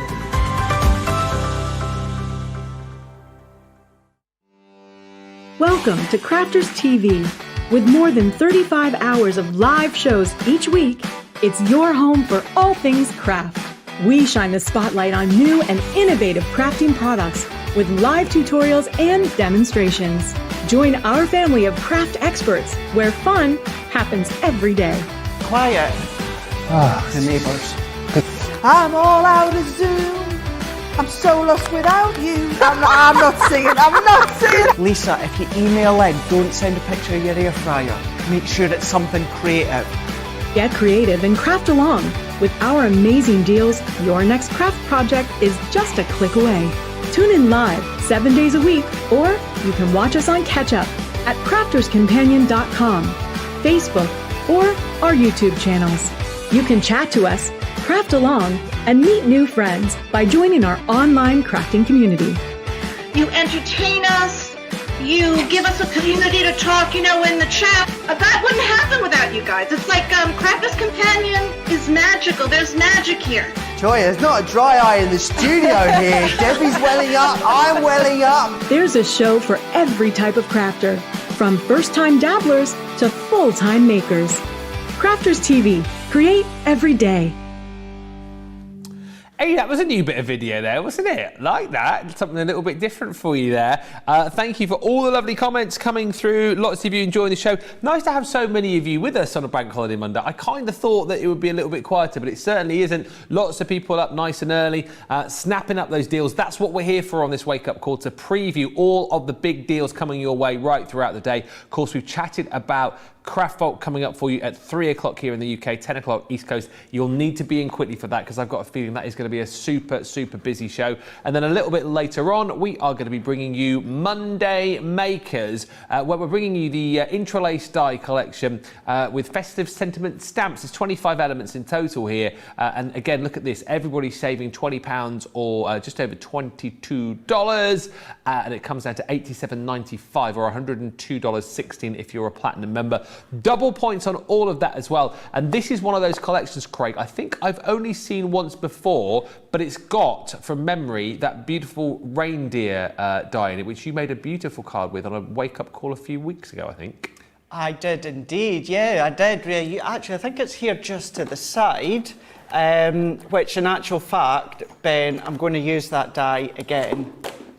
Welcome to Crafters TV. With more than 35 hours of live shows each week, it's your home for all things craft. We shine the spotlight on new and innovative crafting products with live tutorials and demonstrations. Join our family of craft experts where fun happens every day. Quiet. The neighbours. I'm all out of Zoom. I'm so lost without you. I'm not singing. Lisa, if you email in, don't send a picture of your air fryer. Make sure it's something creative. Get creative and craft along. With our amazing deals, your next craft project is just a click away. Tune in live 7 days a week, or you can watch us on Catch Up at crafterscompanion.com, Facebook, or our YouTube channels. You can chat to us, craft along, and meet new friends by joining our online crafting community. You entertain us. You give us a community to talk, in the chat. That wouldn't happen without you guys. It's like Crafters Companion is magical. There's magic here. Joy, there's not a dry eye in the studio here. Debbie's welling up, I'm welling up. There's a show for every type of crafter, from first-time dabblers to full-time makers. Crafters TV. Create every day. Hey, that was a new bit of video there, wasn't it? Like that, something a little bit different for you there. Thank you for all the lovely comments coming through. Lots of you enjoying the show. Nice to have so many of you with us on a bank holiday Monday. I kind of thought that it would be a little bit quieter, but it certainly isn't. Lots of people up nice and early, snapping up those deals. That's what we're here for on this wake-up call, to preview all of the big deals coming your way right throughout the day. Of course, we've chatted about Craft Vault coming up for you at 3 o'clock here in the UK, 10 o'clock East Coast. You'll need to be in quickly for that because I've got a feeling that is going to be a super, super busy show. And then a little bit later on, we are going to be bringing you Monday Makers, where we're bringing you the Intralace die collection with festive sentiment stamps. There's 25 elements in total here. And again, look at this. Everybody's saving £20 or just over $22. And it comes down to $87.95 or $102.16 if you're a platinum member. Double points on all of that as well. And this is one of those collections, Craig, I think I've only seen once before, but it's got, from memory, that beautiful reindeer die in it, which you made a beautiful card with on a wake-up call a few weeks ago, I think. I did indeed, yeah, I did. Actually, I think it's here just to the side, which in actual fact, Ben, I'm going to use that die again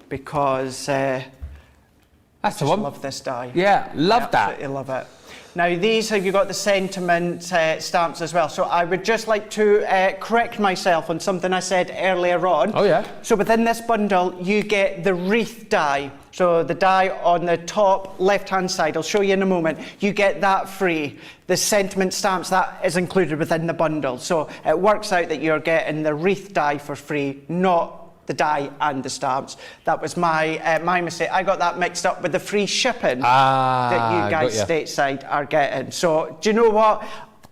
because that's the I one. love this die. Yeah, love I that. absolutely love it. Now these have you got the sentiment stamps as well. So I would just like to correct myself on something I said earlier on. Oh yeah. So within this bundle you get the wreath die. So the die on the top left-hand side, I'll show you in a moment, you get that free. The sentiment stamps, that is included within the bundle. So it works out that you're getting the wreath die for free, not the die and the stamps. That was my my mistake. I got that mixed up with the free shipping that you guys stateside are getting. So do you know what?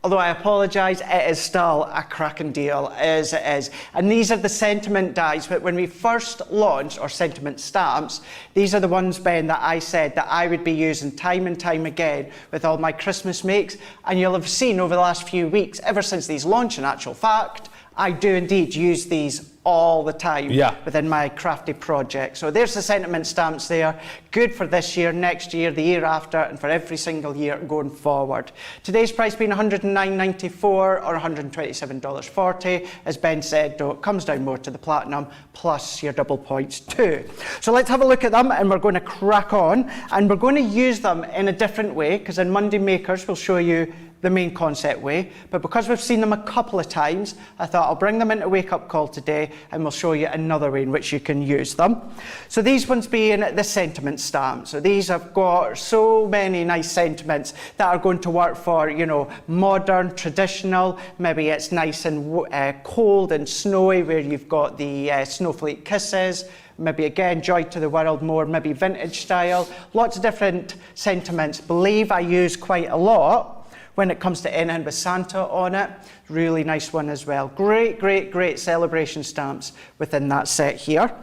Although I apologise, it is still a cracking deal, as it is. And these are the sentiment dies, but when we first launched, or sentiment stamps, these are the ones, Ben, that I said that I would be using time and time again with all my Christmas makes. And you'll have seen over the last few weeks, ever since these launched in actual fact, I do indeed use these all the time within my crafty project. So there's the sentiment stamps there. Good for this year, next year, the year after, and for every single year going forward. Today's price being $109.94 or $127.40. As Ben said, though, it comes down more to the platinum plus your double points too. So let's have a look at them, and we're going to crack on, and we're going to use them in a different way, because in Monday Makers we'll show you the main concept way, but because we've seen them a couple of times, I thought I'll bring them into Wake Up Call today and we'll show you another way in which you can use them. So these ones being the sentiment stamp. So these have got so many nice sentiments that are going to work for, you know, modern, traditional, maybe it's nice and cold and snowy where you've got the snowflake kisses, maybe again joy to the world, more maybe vintage style, lots of different sentiments. Believe I use quite a lot when it comes to End with Santa on it. Really nice one as well. Great, great, great celebration stamps within that set here.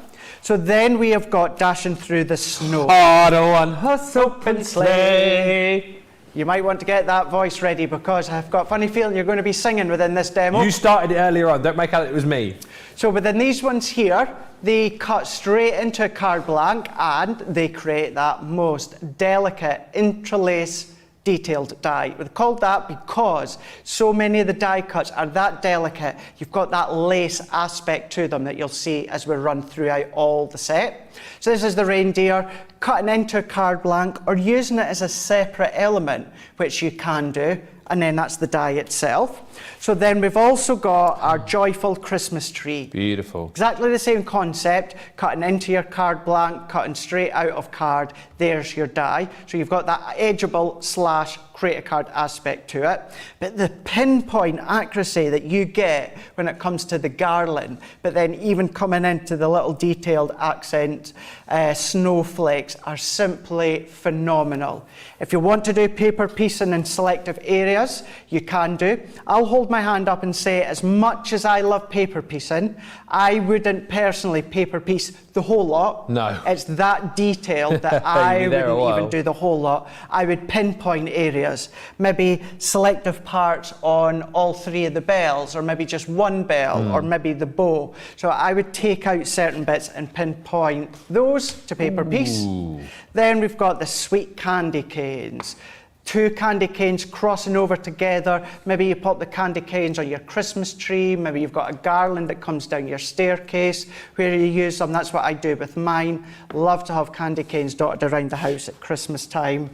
So then we have got Dashing Through the Snow. Oh, the one horse open sleigh. You might want to get that voice ready because I've got a funny feeling you're going to be singing within this demo. You started it earlier on, don't make out it was me. So within these ones here, they cut straight into a card blank and they create that most delicate interlace detailed die. We've called that because so many of the die cuts are that delicate. You've got that lace aspect to them that you'll see as we run throughout all the set. So this is the reindeer cutting into a card blank or using it as a separate element, which you can do, and then that's the die itself. So then we've also got our joyful Christmas tree. Beautiful. Exactly the same concept, cutting into your card blank, cutting straight out of card, there's your die. So you've got that edgeable / create a card aspect to it. But the pinpoint accuracy that you get when it comes to the garland, but then even coming into the little detailed accent snowflakes are simply phenomenal. If you want to do paper piecing in selective areas, you can do. I'll hold my hand up and say, as much as I love paper piecing, I wouldn't personally paper piece the whole lot. No. It's that detailed that I wouldn't even do the whole lot. I would pinpoint areas, maybe selective parts on all three of the bells, or maybe just one bell, or maybe the bow. So I would take out certain bits and pinpoint those to paper piece. Then we've got the sweet candy canes. Two candy canes crossing over together. Maybe you pop the candy canes on your Christmas tree. Maybe you've got a garland that comes down your staircase where you use them. That's what I do with mine. Love to have candy canes dotted around the house at Christmas time.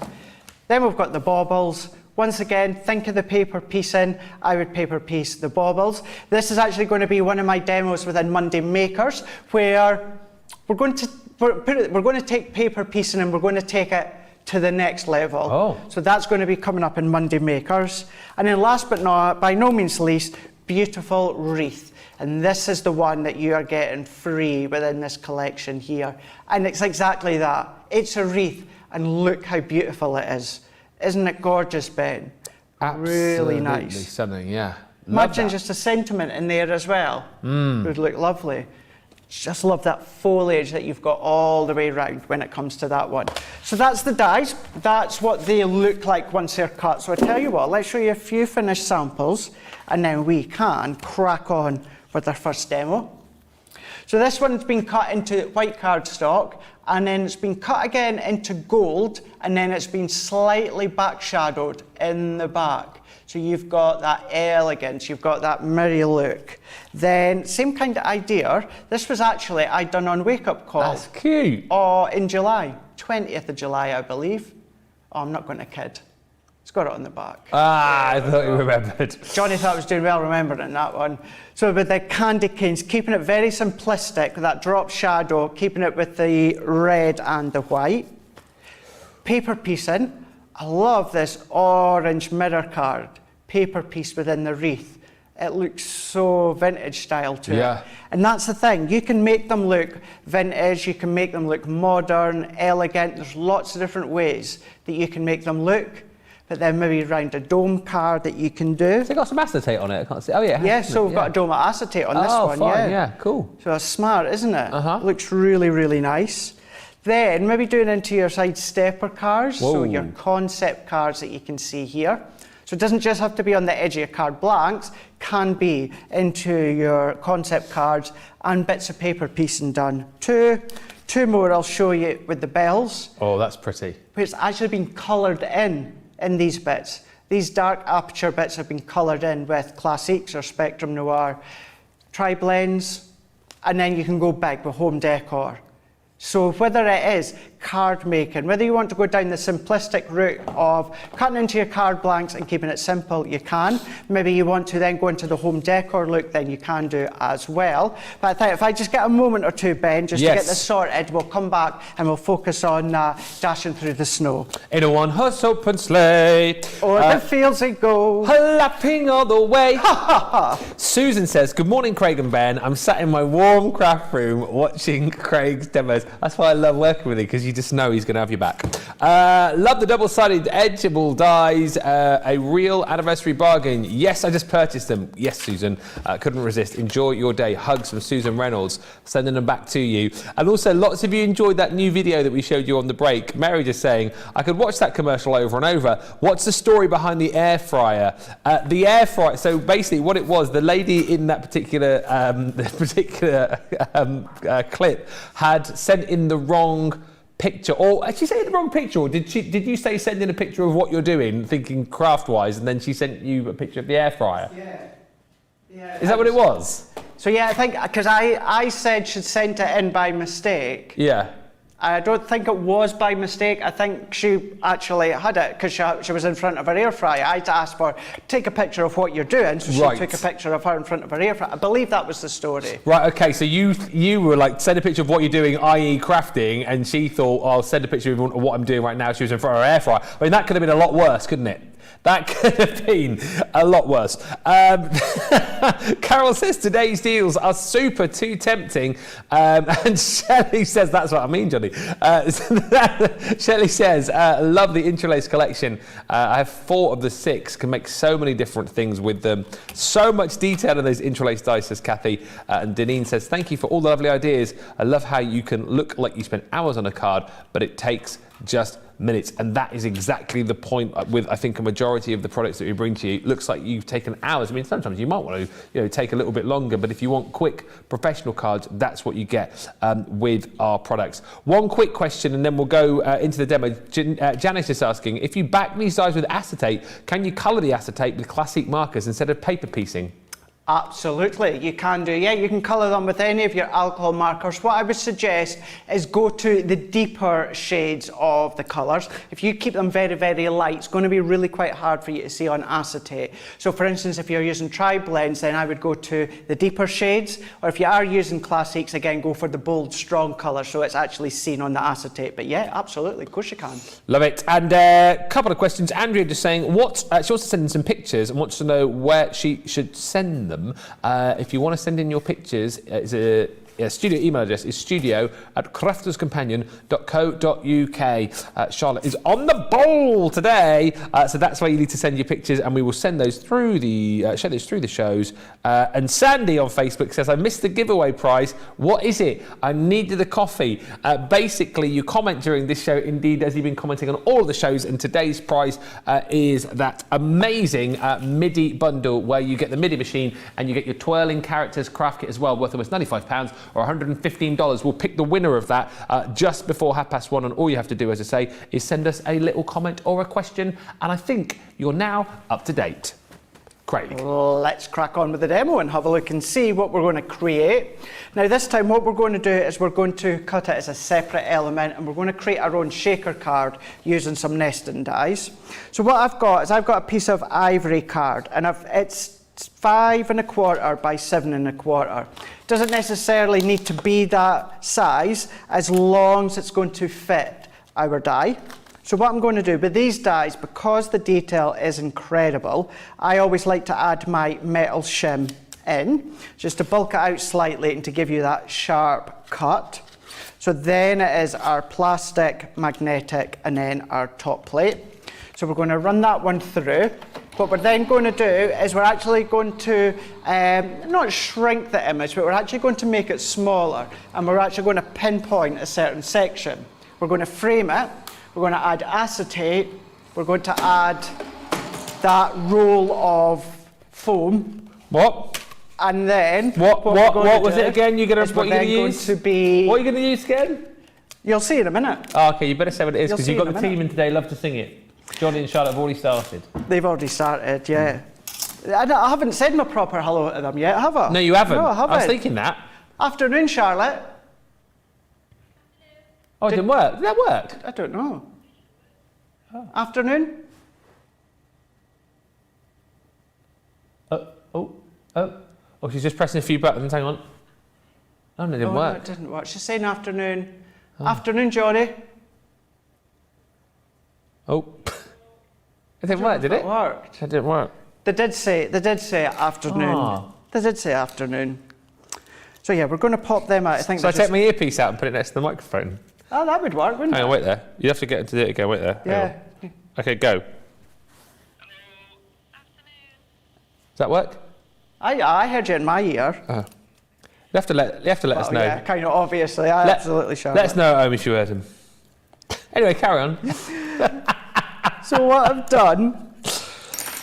Then we've got the baubles. Once again, think of the paper piecing. I would paper piece the baubles. This is actually going to be one of my demos within Monday Makers, where we're going to take paper piecing and we're going to take it to the next level. Oh. So that's going to be coming up in Monday Makers. And then last but not by no means least, beautiful wreath. And this is the one that you are getting free within this collection here. And it's exactly that. It's a wreath, and look how beautiful it is. Isn't it gorgeous, Ben? Really nice. Stunning, yeah. Imagine just a sentiment in there as well. It would look lovely. Just love that foliage that you've got all the way around when it comes to that one. So that's the dies. That's what they look like once they're cut. So I tell you what, let's show you a few finished samples and then we can crack on with our first demo. So this one's been cut into white cardstock and then it's been cut again into gold and then it's been slightly back shadowed in the back. So you've got that elegance, you've got that mirror look. Then, same kind of idea. This was actually I done on Wake Up Call. That's cute. In July, 20th of July, I believe. Oh, I'm not going to kid. It's got it on the back. I thought you remembered. Johnny thought I was doing well remembering that one. So with the candy canes, keeping it very simplistic, with that drop shadow, keeping it with the red and the white. Paper piecing. I love this orange mirror card. Paper piece within the wreath. It looks so vintage style to it. And that's the thing, you can make them look vintage, you can make them look modern, elegant. There's lots of different ways that you can make them look. But then maybe around a dome card that you can do. Has it got some acetate on it? I can't see. Oh yeah. Yeah, so we've got a dome of acetate on this one. Fine. Yeah, cool. So that's smart, isn't it? Looks really, really nice. Then maybe doing into your side stepper cards, so your concept cards that you can see here. So it doesn't just have to be on the edge of your card blanks, can be into your concept cards and bits of paper piecing done. Two more I'll show you with the bells. Oh, that's pretty. It's actually been coloured in these bits. These dark aperture bits have been coloured in with Classiques or Spectrum Noir tri-blends, and then you can go big with home decor. So whether it is card making, whether you want to go down the simplistic route of cutting into your card blanks and keeping it simple, you can. Maybe you want to then go into the home decor look, then you can do as well. But I think if I just get a moment or two, Ben, just to get this sorted, we'll come back and we'll focus on dashing through the snow. In a one-horse open sleigh. O'er the fields they go. Lapping all the way. Susan says, good morning, Craig and Ben. I'm sat in my warm craft room watching Craig's demos. That's why I love working with you, because you just know he's going to have your back. Love the double-sided Edgeable dies, a real anniversary bargain. Yes, I just purchased them. Yes, Susan, couldn't resist. Enjoy your day. Hugs from Susan Reynolds, sending them back to you. And also, lots of you enjoyed that new video that we showed you on the break. Mary just saying, I could watch that commercial over and over. What's the story behind the air fryer? The air fryer, so basically what it was, the lady in that particular clip had sent in the wrong picture, or did she say the wrong picture, or did you say send in a picture of what you're doing, thinking craft-wise, and then she sent you a picture of the air fryer? Yeah. Is that what it was? So yeah, I think, because I said she'd sent it in by mistake. Yeah. I don't think it was by mistake. I think she actually had it because she was in front of her air fryer. I asked for, take a picture of what you're doing, so she took a picture of her in front of her air fryer. I believe that was the story. Right, okay, so you were like, send a picture of what you're doing, i.e. crafting, and she thought, oh, I'll send a picture of what I'm doing right now. She was in front of her air fryer. I mean, that could have been a lot worse, couldn't it? That could have been a lot worse. Carol says today's deals are super too tempting. And Shelley says, that's what I mean, Johnny. Shelley says, love the interlace collection. I have 4 of the 6, can make so many different things with them. So much detail in those interlace dice, says Kathy. And Deneen says, thank you for all the lovely ideas. I love how you can look like you spent hours on a card, but it takes just minutes, and that is exactly the point with, I think, a majority of the products that we bring to you. It looks like you've taken hours. I mean, sometimes you might want to take a little bit longer, but if you want quick professional cards, that's what you get with our products. One quick question and then we'll go into the demo. Janice is asking, if you back these dies with acetate, can you colour the acetate with classic markers instead of paper piecing? Absolutely, you can do. Yeah, you can colour them with any of your alcohol markers. What I would suggest is go to the deeper shades of the colours. If you keep them very, very light, it's going to be really quite hard for you to see on acetate. So for instance, if you're using tri-blends, then I would go to the deeper shades, or if you are using classics, again, go for the bold, strong colour, so it's actually seen on the acetate. But yeah, absolutely, of course you can. Love it. And a couple of questions. Andrea just saying, she wants to send in some pictures and wants to know where she should send them. If you want to send in your pictures, it's studio email address is studio@crafterscompanion.co.uk. Charlotte is on the ball today, so that's where you need to send your pictures, and we will send those through the shows. And Sandy on Facebook says, I missed the giveaway prize. What is it? I needed a coffee. Basically, you comment during this show. Indeed, as you've been commenting on all of the shows, and today's prize is that amazing MIDI bundle where you get the MIDI machine and you get your twirling characters craft kit as well, worth almost £95 or $115. We'll pick the winner of that just before 1:30, and all you have to do, as I say, is send us a little comment or a question, and I think you're now up to date. Craig. Let's crack on with the demo and have a look and see what we're going to create. Now this time what we're going to do is we're going to cut it as a separate element, and we're going to create our own shaker card using some nesting dies. So what I've got is I've got a piece of ivory card, and it's 5 1/4 by 7 1/4. Doesn't necessarily need to be that size as long as it's going to fit our die. So what I'm going to do with these dies, because the detail is incredible, I always like to add my metal shim in, just to bulk it out slightly and to give you that sharp cut. So then it is our plastic, magnetic, and then our top plate. So we're going to run that one through. What we're then going to do is we're actually going to not shrink the image, but we're actually going to make it smaller, and we're actually going to pinpoint a certain section. We're going to frame it. We're going to add acetate. We're going to add that roll of foam. What? And then what was it again? What are you going to use? What are you going to use again? You'll see in a minute. Oh, okay, you better say what it is, because you've got the team in today. Love to sing it. Johnny and Charlotte have already started. They've already started, yeah. I haven't said my proper hello to them yet, have I? No, you haven't. No, I haven't. I was thinking that. Afternoon, Charlotte. Oh, it didn't work. Did that work? I don't know. Oh. Afternoon? Oh, she's just pressing a few buttons. Hang on. Oh, no, it didn't work. No, it didn't work. She's saying afternoon. Oh. Afternoon, Johnny. Oh. It didn't work, did it? It worked. It didn't work. They did say afternoon. Oh. They did say afternoon. So yeah, we're going to pop them out. I think. So I take my earpiece out and put it next to the microphone. Oh, that would work, wouldn't it? Hang on, wait there. You have to get into it again. Wait there. Yeah. Okay, go. Does that work? I heard you in my ear. You have to let us know. Yeah, kind of obviously. Absolutely sure. Let us know at home if you heard him. Anyway, carry on. So what I've done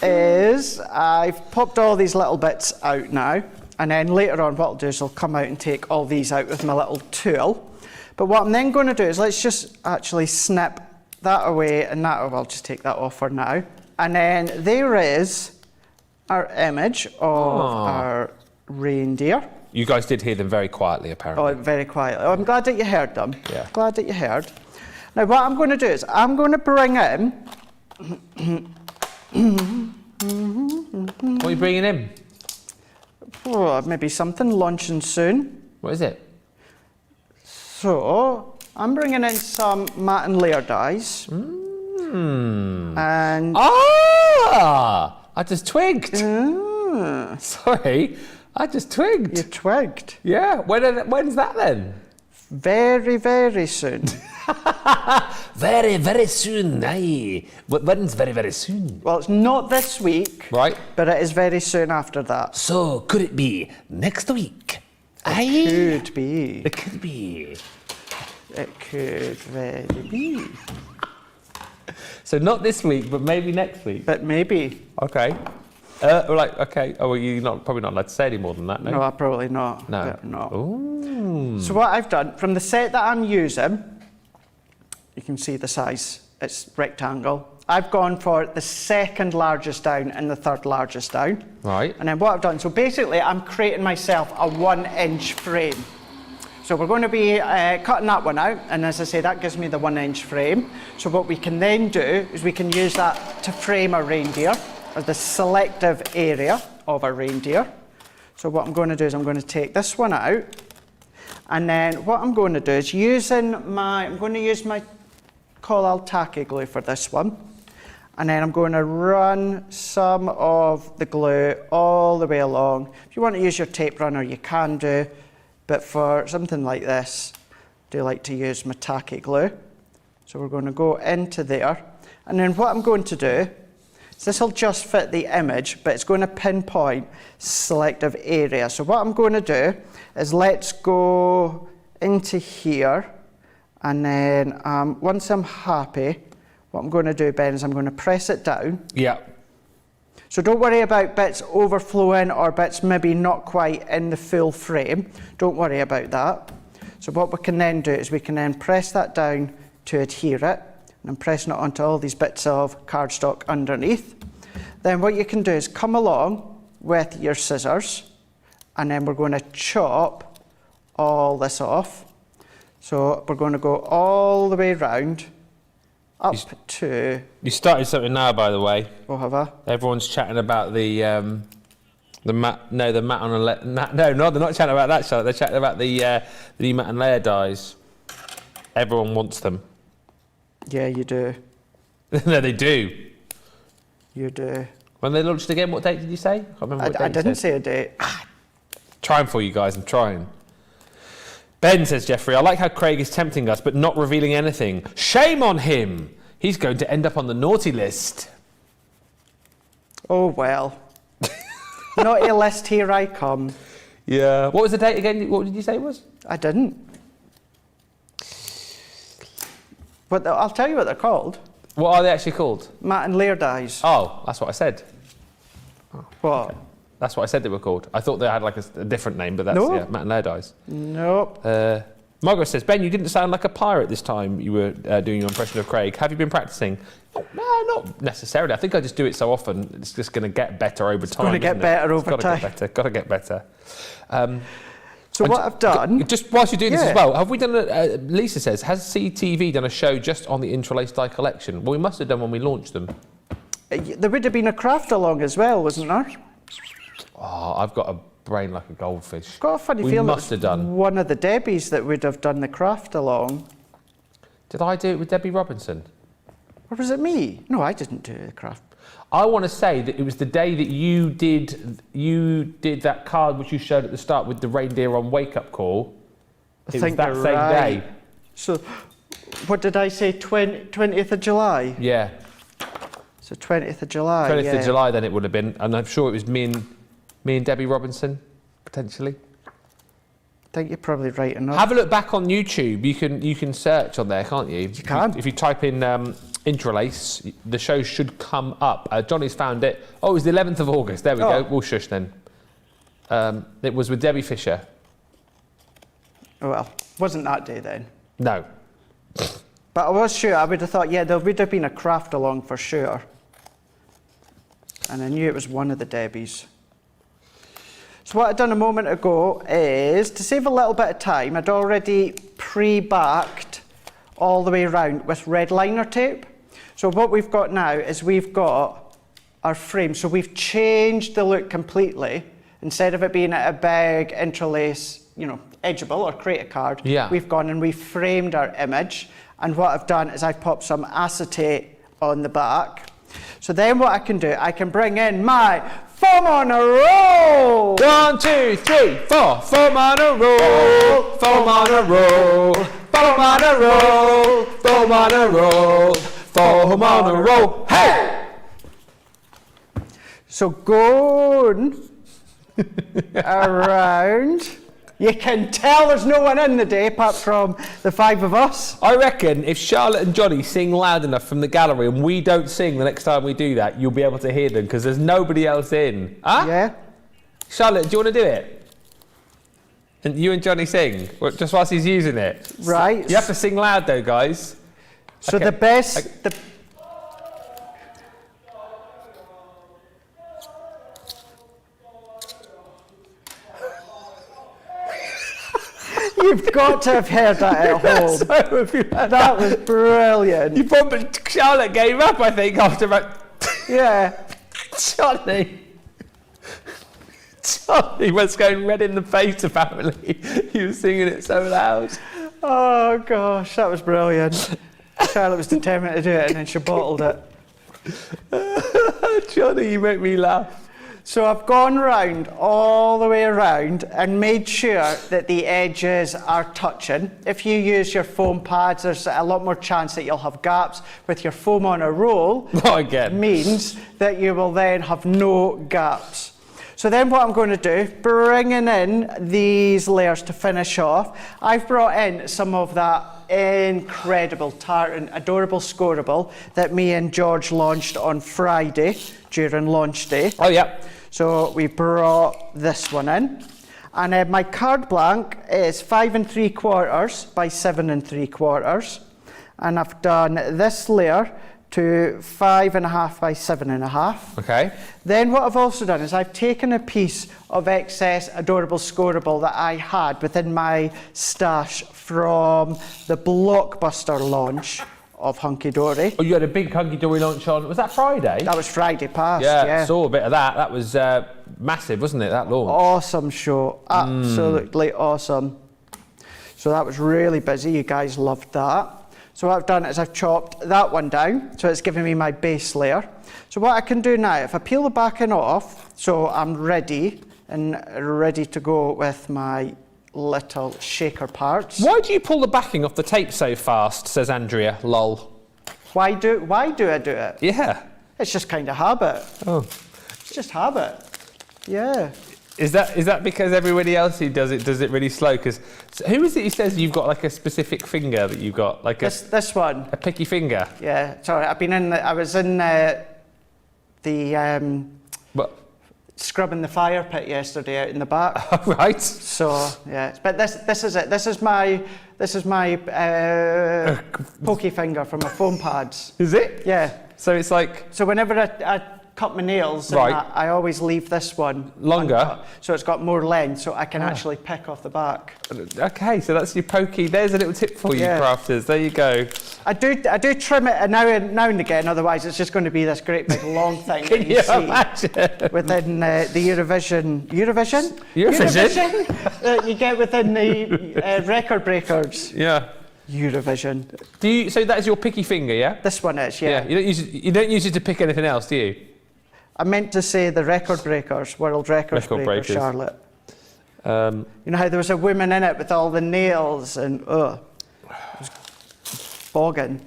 is I've popped all these little bits out now, and then later on what I'll do is I'll come out and take all these out with my little tool. But what I'm then going to do is let's just actually snip that away, and that, I'll just take that off for now. And then there is our image of our reindeer. You guys did hear them very quietly, apparently. Oh, very quietly. Oh, I'm glad that you heard them. Yeah. Glad that you heard. Now what I'm going to do is I'm going to bring in... What are you bringing in? Oh, maybe something launching soon. What is it? So, I'm bringing in some matte and layer dies. And... I just twigged. Sorry, I just twigged. You twigged? Yeah, when's that then? Very, very soon. Very, very soon, aye. When's very, very soon? Well, it's not this week. Right. But it is very soon after that. So, could it be next week? It could be. It could be. It could very be. So not this week, but maybe next week. But maybe. Okay. Okay. Oh, well, you're probably not allowed to say any more than that, no? No, probably not. No. No. Ooh. So what I've done, from the set that I'm using, you can see the size, it's rectangle. I've gone for the second largest down and the third largest down. Right. And then what I've done, so basically I'm creating myself a 1-inch frame. So we're going to be cutting that one out, and as I say, that gives me the 1-inch frame. So what we can then do is we can use that to frame a reindeer, or the selective area of a reindeer. So what I'm going to do is I'm going to take this one out, and then what I'm going to do is I'm going to use my Collal tacky glue for this one. And then I'm going to run some of the glue all the way along. If you want to use your tape runner, you can do. but for something like this, I do like to use my tacky glue. So we're going to go into there. And then what I'm going to do is this will just fit the image, but it's going to pinpoint selective area. So what I'm going to do is let's go into here. And then once I'm happy, what I'm going to do, Ben, is I'm going to press it down. Yeah. So don't worry about bits overflowing or bits maybe not quite in the full frame. Don't worry about that. So what we can then do is we can then press that down to adhere it. And I'm pressing it onto all these bits of cardstock underneath. Then what you can do is come along with your scissors, and then we're going to chop all this off. So we're going to go all the way round up to... You started something now, by the way. What have I? Everyone's chatting about the mat. No, the mat on a no, they're not chatting about that, Charlotte. They're chatting about the new Matte and Layer dies. Everyone wants them. Yeah, you do. No, they do. You do. When they launched again, what date did you say? I can't remember what date I you didn't said. say a date. Trying for you guys, I'm trying. Ben, says Jeffrey, I like how Craig is tempting us but not revealing anything. Shame on him! He's going to end up on the naughty list. Oh, well. Naughty list, here I come. Yeah. What was the date again? What did you say it was? I didn't. But I'll tell you what they're called. What are they actually called? Matte and Layer dies. Oh, that's what I said. What? Okay. That's what I said they were called. I thought they had like a different name, but that's No. Matte and Layer dies. Nope. Margaret says, Ben, you didn't sound like a pirate this time you were doing your impression of Craig. Have you been practicing? Oh, no, not necessarily. I think I just do it so often, it's just going to get better over time. It's going to get better over time. Got to get better. So what I've done... Just whilst you're doing this Yeah. as well, have we done Lisa says, has CTV done a show just on the interlace die collection? Well, we must have done when we launched them. There would have been a craft along as well, wasn't there? Oh, I've got a brain like a goldfish. Got a funny We feeling must have done. one of the Debbies that would have done the craft along. Did I do it with Debbie Robinson? Or was it me? No, I didn't do the craft. I want to say that it was the day that you did that card which you showed at the start with the reindeer on Wake Up Call. I It think was that you're same right. day. So, what did I say, 20th of July? Yeah. So 20th of July, 20th yeah. of July then it would have been, and I'm sure it was me and Debbie Robinson, potentially. I think you're probably right enough. Have a look back on YouTube. You can search on there, can't you? You can. If you type in Interlace, the show should come up. Johnny's found it. Oh, it was the 11th of August. There we go. We'll shush then. It was with Debbie Fisher. Oh, well, wasn't that day then. No. But I was sure, I would have thought, yeah, there would have been a craft along for sure. And I knew it was one of the Debbies. So what I'd done a moment ago is, to save a little bit of time, I'd already pre-backed all the way around with red liner tape. So what we've got now is we've got our frame. So we've changed the look completely. Instead of it being a big interlace, edgeable or create card, we've gone and we've framed our image. And what I've done is I've popped some acetate on the back. So then what I can do, I can bring in my foam on a roll. 1, 2, 3, 4. Foam on a roll. Foam on a roll. Foam on a roll. Foam on a roll. Foam on a roll. Hey! So going around. You can tell there's no one in the day apart from the 5 of us. I reckon if Charlotte and Johnny sing loud enough from the gallery and we don't sing the next time we do that, you'll be able to hear them because there's nobody else in. Huh? Yeah. Charlotte, do you want to do it? And you and Johnny sing, just whilst he's using it. Right. You have to sing loud though, guys. So Okay. the best... You've got to have heard that at home. So have you heard That was brilliant. You probably, Charlotte gave up, I think, after about... Yeah. Johnny was going red in the face, apparently. He was singing it so loud. Oh, gosh, that was brilliant. Charlotte was determined to do it and then she bottled it. Johnny, you make me laugh. So I've gone round all the way around and made sure that the edges are touching. If you use your foam pads, there's a lot more chance that you'll have gaps. With your foam on a roll, Not again. means that you will then have no gaps. So then what I'm going to do, bringing in these layers to finish off, I've brought in some of that incredible tartan, adorable scoreable that me and George launched on Friday during launch day. Oh, yeah. So we brought this one in. And my card blank is 5 3/4 by 7 3/4. And I've done this layer to 5.5 by 7.5. Okay. Then what I've also done is I've taken a piece of excess adorable scoreable that I had within my stash from the Blockbuster launch of Hunky Dory. Oh, you had a big Hunky Dory launch on, was that Friday? That was Friday past, Yeah, saw a bit of that. That was massive, wasn't it, that launch? Awesome show, absolutely awesome. So that was really busy, you guys loved that. So what I've done is I've chopped that one down, so it's giving me my base layer. So what I can do now, if I peel the backing off, so I'm ready to go with my little shaker parts. Why do you pull the backing off the tape so fast, says Andrea, lol. Why do I do it? Yeah. It's just kind of habit. Oh. It's just habit. Yeah. Is that because everybody else who does it really slow? Because who is it who says you've got like a specific finger that you've got like this one? A picky finger. Yeah. Sorry, I was in the What? scrubbing the fire pit yesterday out in the back. Right. So yeah, but this is it. This is my pokey finger from my foam pads. Is it? Yeah. So it's like. So whenever I cut my nails, Right. and I always leave this one Longer? uncut, so it's got more length, so I can actually pick off the back. Okay, so that's your pokey. There's a little tip for you, Yeah. crafters. There you go. I do trim it now and again, otherwise it's just going to be this great big long thing Can that you you see imagine? within the Eurovision that you get within the record breakers. Yeah. Eurovision. So that is your picky finger, yeah? This one is, yeah. You don't use it to pick anything else, do you? I meant to say the record breakers, world record breakers, breakers. Charlotte. You know how there was a woman in it with all the nails and it was bogging.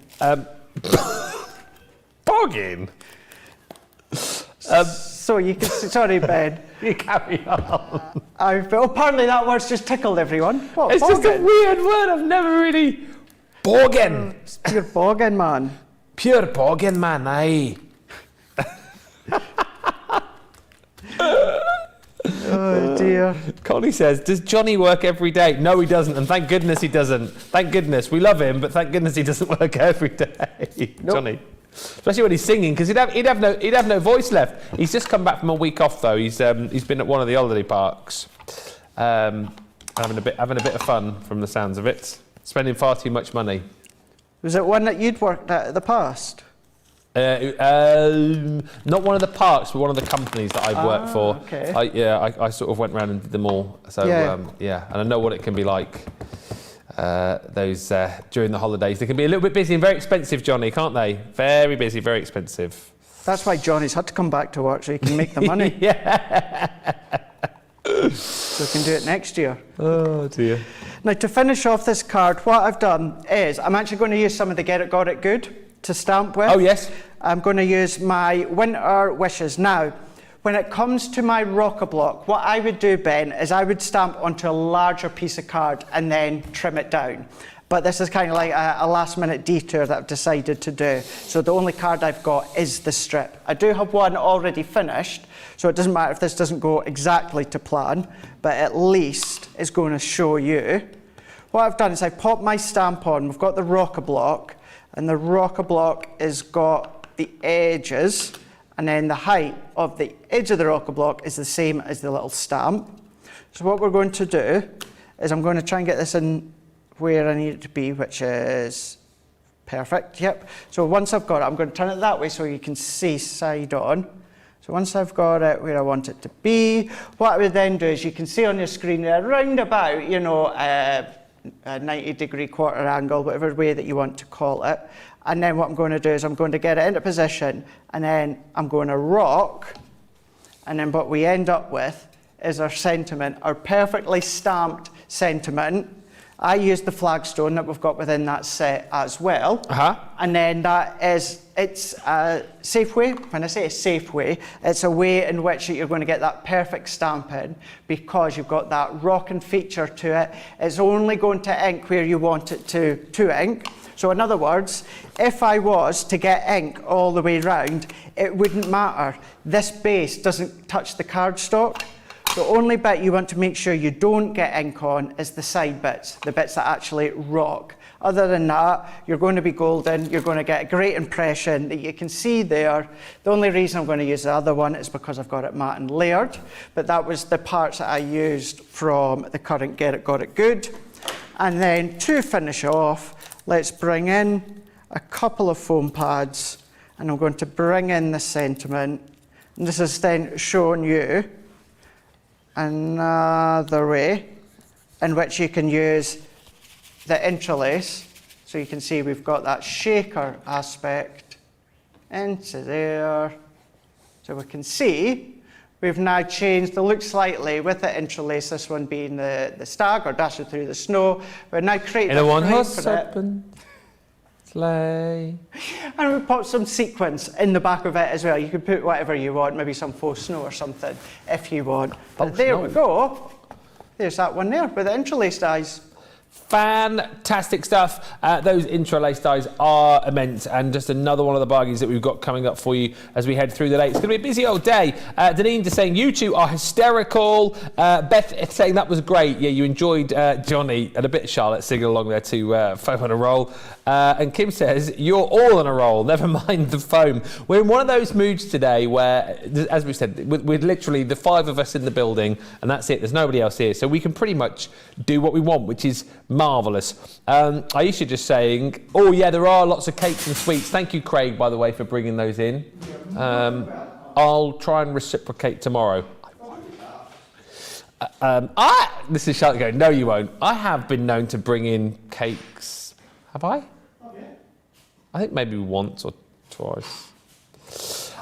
Bogging? So you can see, sorry Ben. You carry on. Apparently that word's just tickled everyone. What, It's just a bogging? weird word. I've never really. Bogging. It's pure bogging, man. Pure bogging, man, aye. Oh dear. Connie says, does Johnny work every day? No, he doesn't, and thank goodness he doesn't. Thank goodness. We love him, but thank goodness he doesn't work every day. Nope. Johnny. Especially when he's singing, because he'd have no voice left. He's just come back from a week off though. He's been at one of the holiday parks, having a bit of fun from the sounds of it. Spending far too much money. Was it one that you'd worked at in the past? Not one of the parks, but one of the companies that I've worked for. Okay. I sort of went around and did them all. So Yeah. and I know what it can be like. Those during the holidays, they can be a little bit busy and very expensive, Johnny, can't they? Very busy, very expensive. That's why Johnny's had to come back to work so he can make the money. Yeah. So he can do it next year. Oh dear. Now to finish off this card, what I've done is I'm actually going to use some of the Get It Got It Good to stamp with. Oh yes. I'm going to use my Winter Wishes. Now, when it comes to my rocker block, what I would do, Ben, is I would stamp onto a larger piece of card and then trim it down. But this is kind of like a last minute detour that I've decided to do. So the only card I've got is the strip. I do have one already finished, so it doesn't matter if this doesn't go exactly to plan, but at least it's going to show you. What I've done is I popped my stamp on. We've got the rocker block, and the rocker block has got the edges, and then the height of the edge of the rocker block is the same as the little stamp. So what we're going to do is I'm going to try and get this in where I need it to be, which is perfect. Yep. So once I've got it, I'm going to turn it that way so you can see side on. So once I've got it where I want it to be, what I would then do is you can see on your screen there, round about, you know, a 90-degree quarter angle, whatever way that you want to call it. And then what I'm going to do is I'm going to get it into position, and then I'm going to rock And then what we end up with is our sentiment, our perfectly stamped sentiment. I use the flagstone that we've got within that set as well. And then it's a safe way. When I say a safe way, it's a way in which you're going to get that perfect stamping because you've got that rocking feature to it. It's only going to ink where you want it to ink. So in other words, if I was to get ink all the way round, it wouldn't matter. This base doesn't touch the cardstock. The only bit you want to make sure you don't get ink on is the side bits, the bits that actually rock. Other than that, you're going to be golden. You're going to get a great impression that you can see there. The only reason I'm going to use the other one is because I've got it matte and layered, but that was the parts that I used from the current Get It, Got It Good. And then to finish off, let's bring in a couple of foam pads, and I'm going to bring in the sentiment. And this is then showing you another way in which you can use the interlace. So you can see we've got that shaker aspect into there. So we can see we've now changed the look slightly with the interlace, this one being the stag or dashing through the snow. We're now creating in a frame one-horse for it. open sleigh. And we put some sequins in the back of it as well. You can put whatever you want, maybe some faux snow or something if you want. But there we go. There's that one there with the interlaced eyes. Fantastic stuff. Those interlace dies are immense, and just another one of the bargains that we've got coming up for you as we head through the day. It's going to be a busy old day. Deneen just saying, you two are hysterical. Beth saying that was great. Yeah, you enjoyed Johnny and a bit of Charlotte singing along there to Foam on a Roll. And Kim says, you're all on a roll, never mind the foam. We're in one of those moods today where, as we said, we're literally the five of us in the building, and that's it. There's nobody else here. So we can pretty much do what we want, which is marvellous. Aisha just saying, oh yeah, there are lots of cakes and sweets. Thank you, Craig, by the way, for bringing those in. I'll try and reciprocate tomorrow. This is Charlotte going, no you won't. I have been known to bring in cakes. Have I? I think maybe once or twice.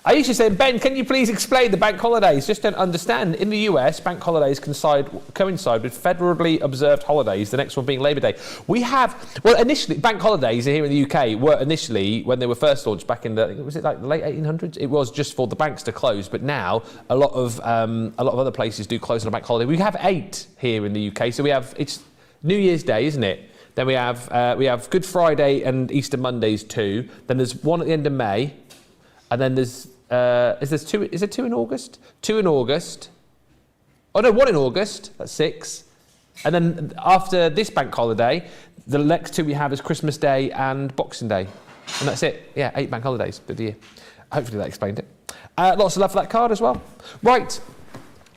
Aisha said, Ben, can you please explain the bank holidays? Just don't understand. In the US, bank holidays coincide with federally observed holidays, the next one being Labour Day. We have, well, initially, bank holidays here in the UK were initially, when they were first launched back in the, was it like the late 1800s? It was just for the banks to close, but now a lot of other places do close on a bank holiday. We have 8 here in the UK, so we have, it's New Year's Day, isn't it? Then we have Good Friday and Easter Mondays too. Then there's one at the end of May. And then there's, is there 2 in August? 2 in August. Oh no, 1 in August, that's 6. And then after this bank holiday, the next 2 we have is Christmas Day and Boxing Day. And that's it, yeah, 8 bank holidays for the year. Hopefully that explained it. Lots of love for that card as well. Right.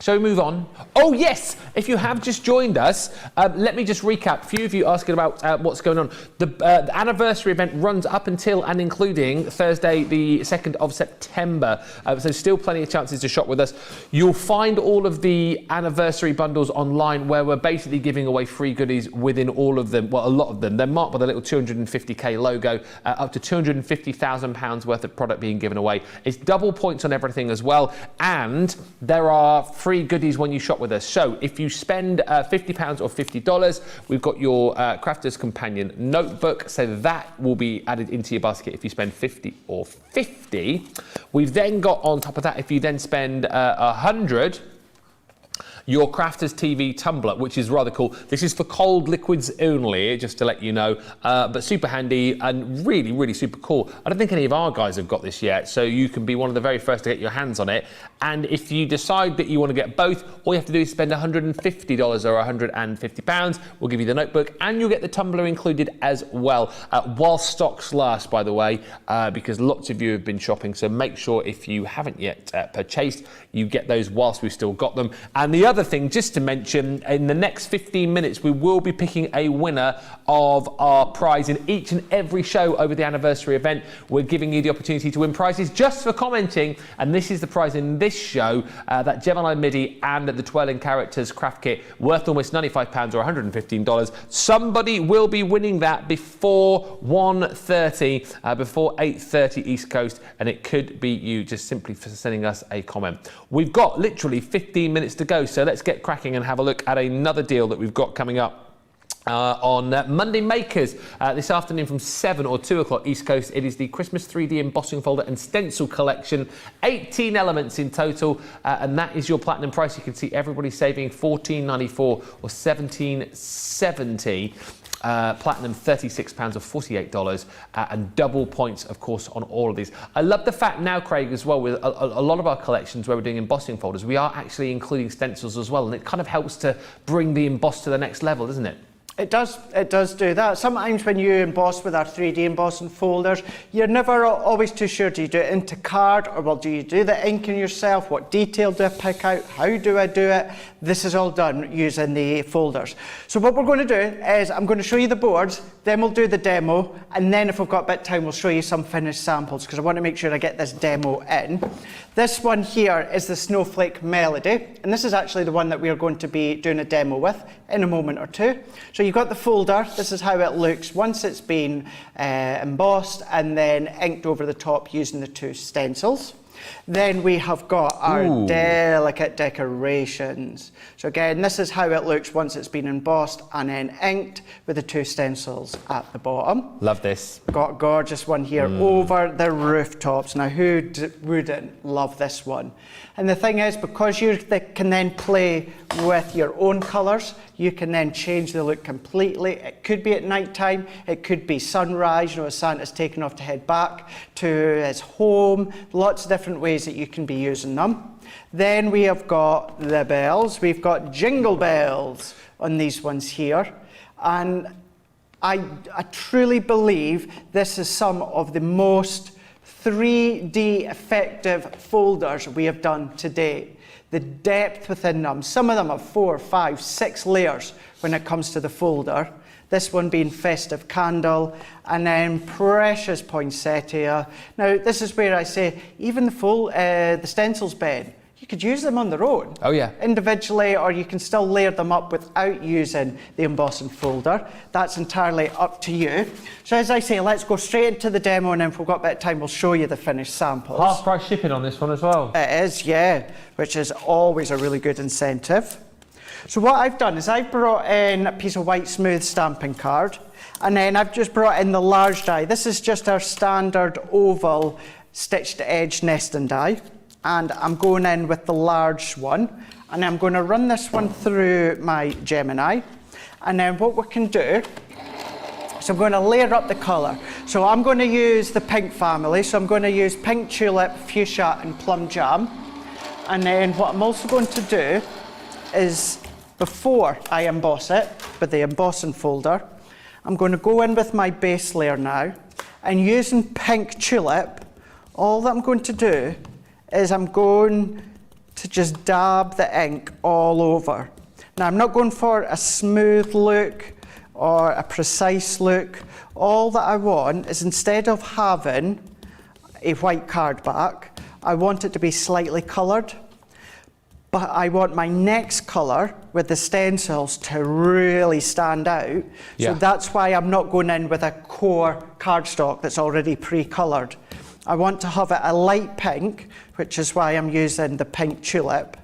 Shall we move on? Oh, yes! If you have just joined us, let me just recap. A few of you asking about what's going on. The anniversary event runs up until and including Thursday, the 2nd of September. So still plenty of chances to shop with us. You'll find all of the anniversary bundles online where we're basically giving away free goodies within all of them. Well, a lot of them. They're marked with a little 250k logo, up to £250,000 worth of product being given away. It's double points on everything as well. And there are free goodies when you shop with us. So if you spend £50 or $50, we've got your Crafter's Companion notebook. So that will be added into your basket if you spend 50 or 50. We've then got on top of that, if you then spend 100, your Crafter's TV tumbler, which is rather cool. This is for cold liquids only, just to let you know, but super handy and really, really super cool. I don't think any of our guys have got this yet, so you can be one of the very first to get your hands on it. And if you decide that you want to get both, all you have to do is spend $150 or £150. We'll give you the notebook and you'll get the tumbler included as well, while stocks last, by the way, because lots of you have been shopping. So make sure if you haven't yet purchased, you get those whilst we've still got them. And the another thing just to mention, in the next 15 minutes, we will be picking a winner of our prize in each and every show over the anniversary event. We're giving you the opportunity to win prizes just for commenting, and this is the prize in this show, that Gemini MIDI and the Twirling Characters craft kit, worth almost £95 or $115. Somebody will be winning that before 1:30, before 8:30 East Coast, and it could be you just simply for sending us a comment. We've got literally 15 minutes to go, so let's get cracking and have a look at another deal that we've got coming up. On Monday Makers this afternoon from 7 or 2 o'clock East Coast. It is the Christmas 3D embossing folder and stencil collection, 18 elements in total, and that is your platinum price. You can see everybody saving $14.94 or $17.70. Platinum £36 or $48, and double points, of course, on all of these. I love the fact now, Craig, as well, with a lot of our collections where we're doing embossing folders, we are actually including stencils as well, and it kind of helps to bring the emboss to the next level, doesn't it? It does do that. Sometimes when you emboss with our 3D embossing folders, you're never always too sure, do you do it into card, or well, do you do the inking yourself? What detail do I pick out? How do I do it? This is all done using the folders. So what we're going to do is I'm going to show you the boards, then we'll do the demo, and then if we've got a bit of time, we'll show you some finished samples, because I want to make sure I get this demo in. This one here is the Snowflake Melody, and this is actually the one that we're going to be doing a demo with in a moment or two. So you've got the folder. This is how it looks once it's been embossed and then inked over the top using the 2 stencils. Then we have got our delicate decorations. So again, this is how it looks once it's been embossed and then inked with the 2 stencils at the bottom. Love this. Got a gorgeous one here over the rooftops. Now, who wouldn't love this one? And the thing is, because you can then play with your own colours, you can then change the look completely. It could be at night time, it could be sunrise, as Santa's taken off to head back to his home. Lots of different ways that you can be using them. Then we have got the bells. We've got jingle bells on these ones here. And I truly believe this is some of the most 3D effective folders we have done to date. The depth within them, some of them have 4, 5, 6 layers when it comes to the folder. This one being Festive Candle, and then Precious Poinsettia. Now, this is where I say, even the stencils, Ben, you could use them on their own. Oh yeah. Individually, or you can still layer them up without using the embossing folder. That's entirely up to you. So as I say, let's go straight into the demo, and then if we've got a bit of time, we'll show you the finished samples. Half price shipping on this one as well. It is, yeah, which is always a really good incentive. So what I've done is I've brought in a piece of white smooth stamping card, and then I've just brought in the large die. This is just our standard oval stitched edge nesting die. And I'm going in with the large one, and I'm going to run this one through my Gemini. And then what we can do, so I'm going to layer up the colour. So I'm going to use the pink family, so I'm going to use pink tulip, fuchsia and plum jam. And then what I'm also going to do is, before I emboss it with the embossing folder, I'm going to go in with my base layer now, and using pink tulip, all that I'm going to do is I'm going to just dab the ink all over. Now, I'm not going for a smooth look or a precise look. All that I want is, instead of having a white card back, I want it to be slightly coloured. But I want my next colour with the stencils to really stand out. Yeah. So that's why I'm not going in with a core cardstock that's already pre-coloured. I want to have it a light pink, which is why I'm using the pink tulip.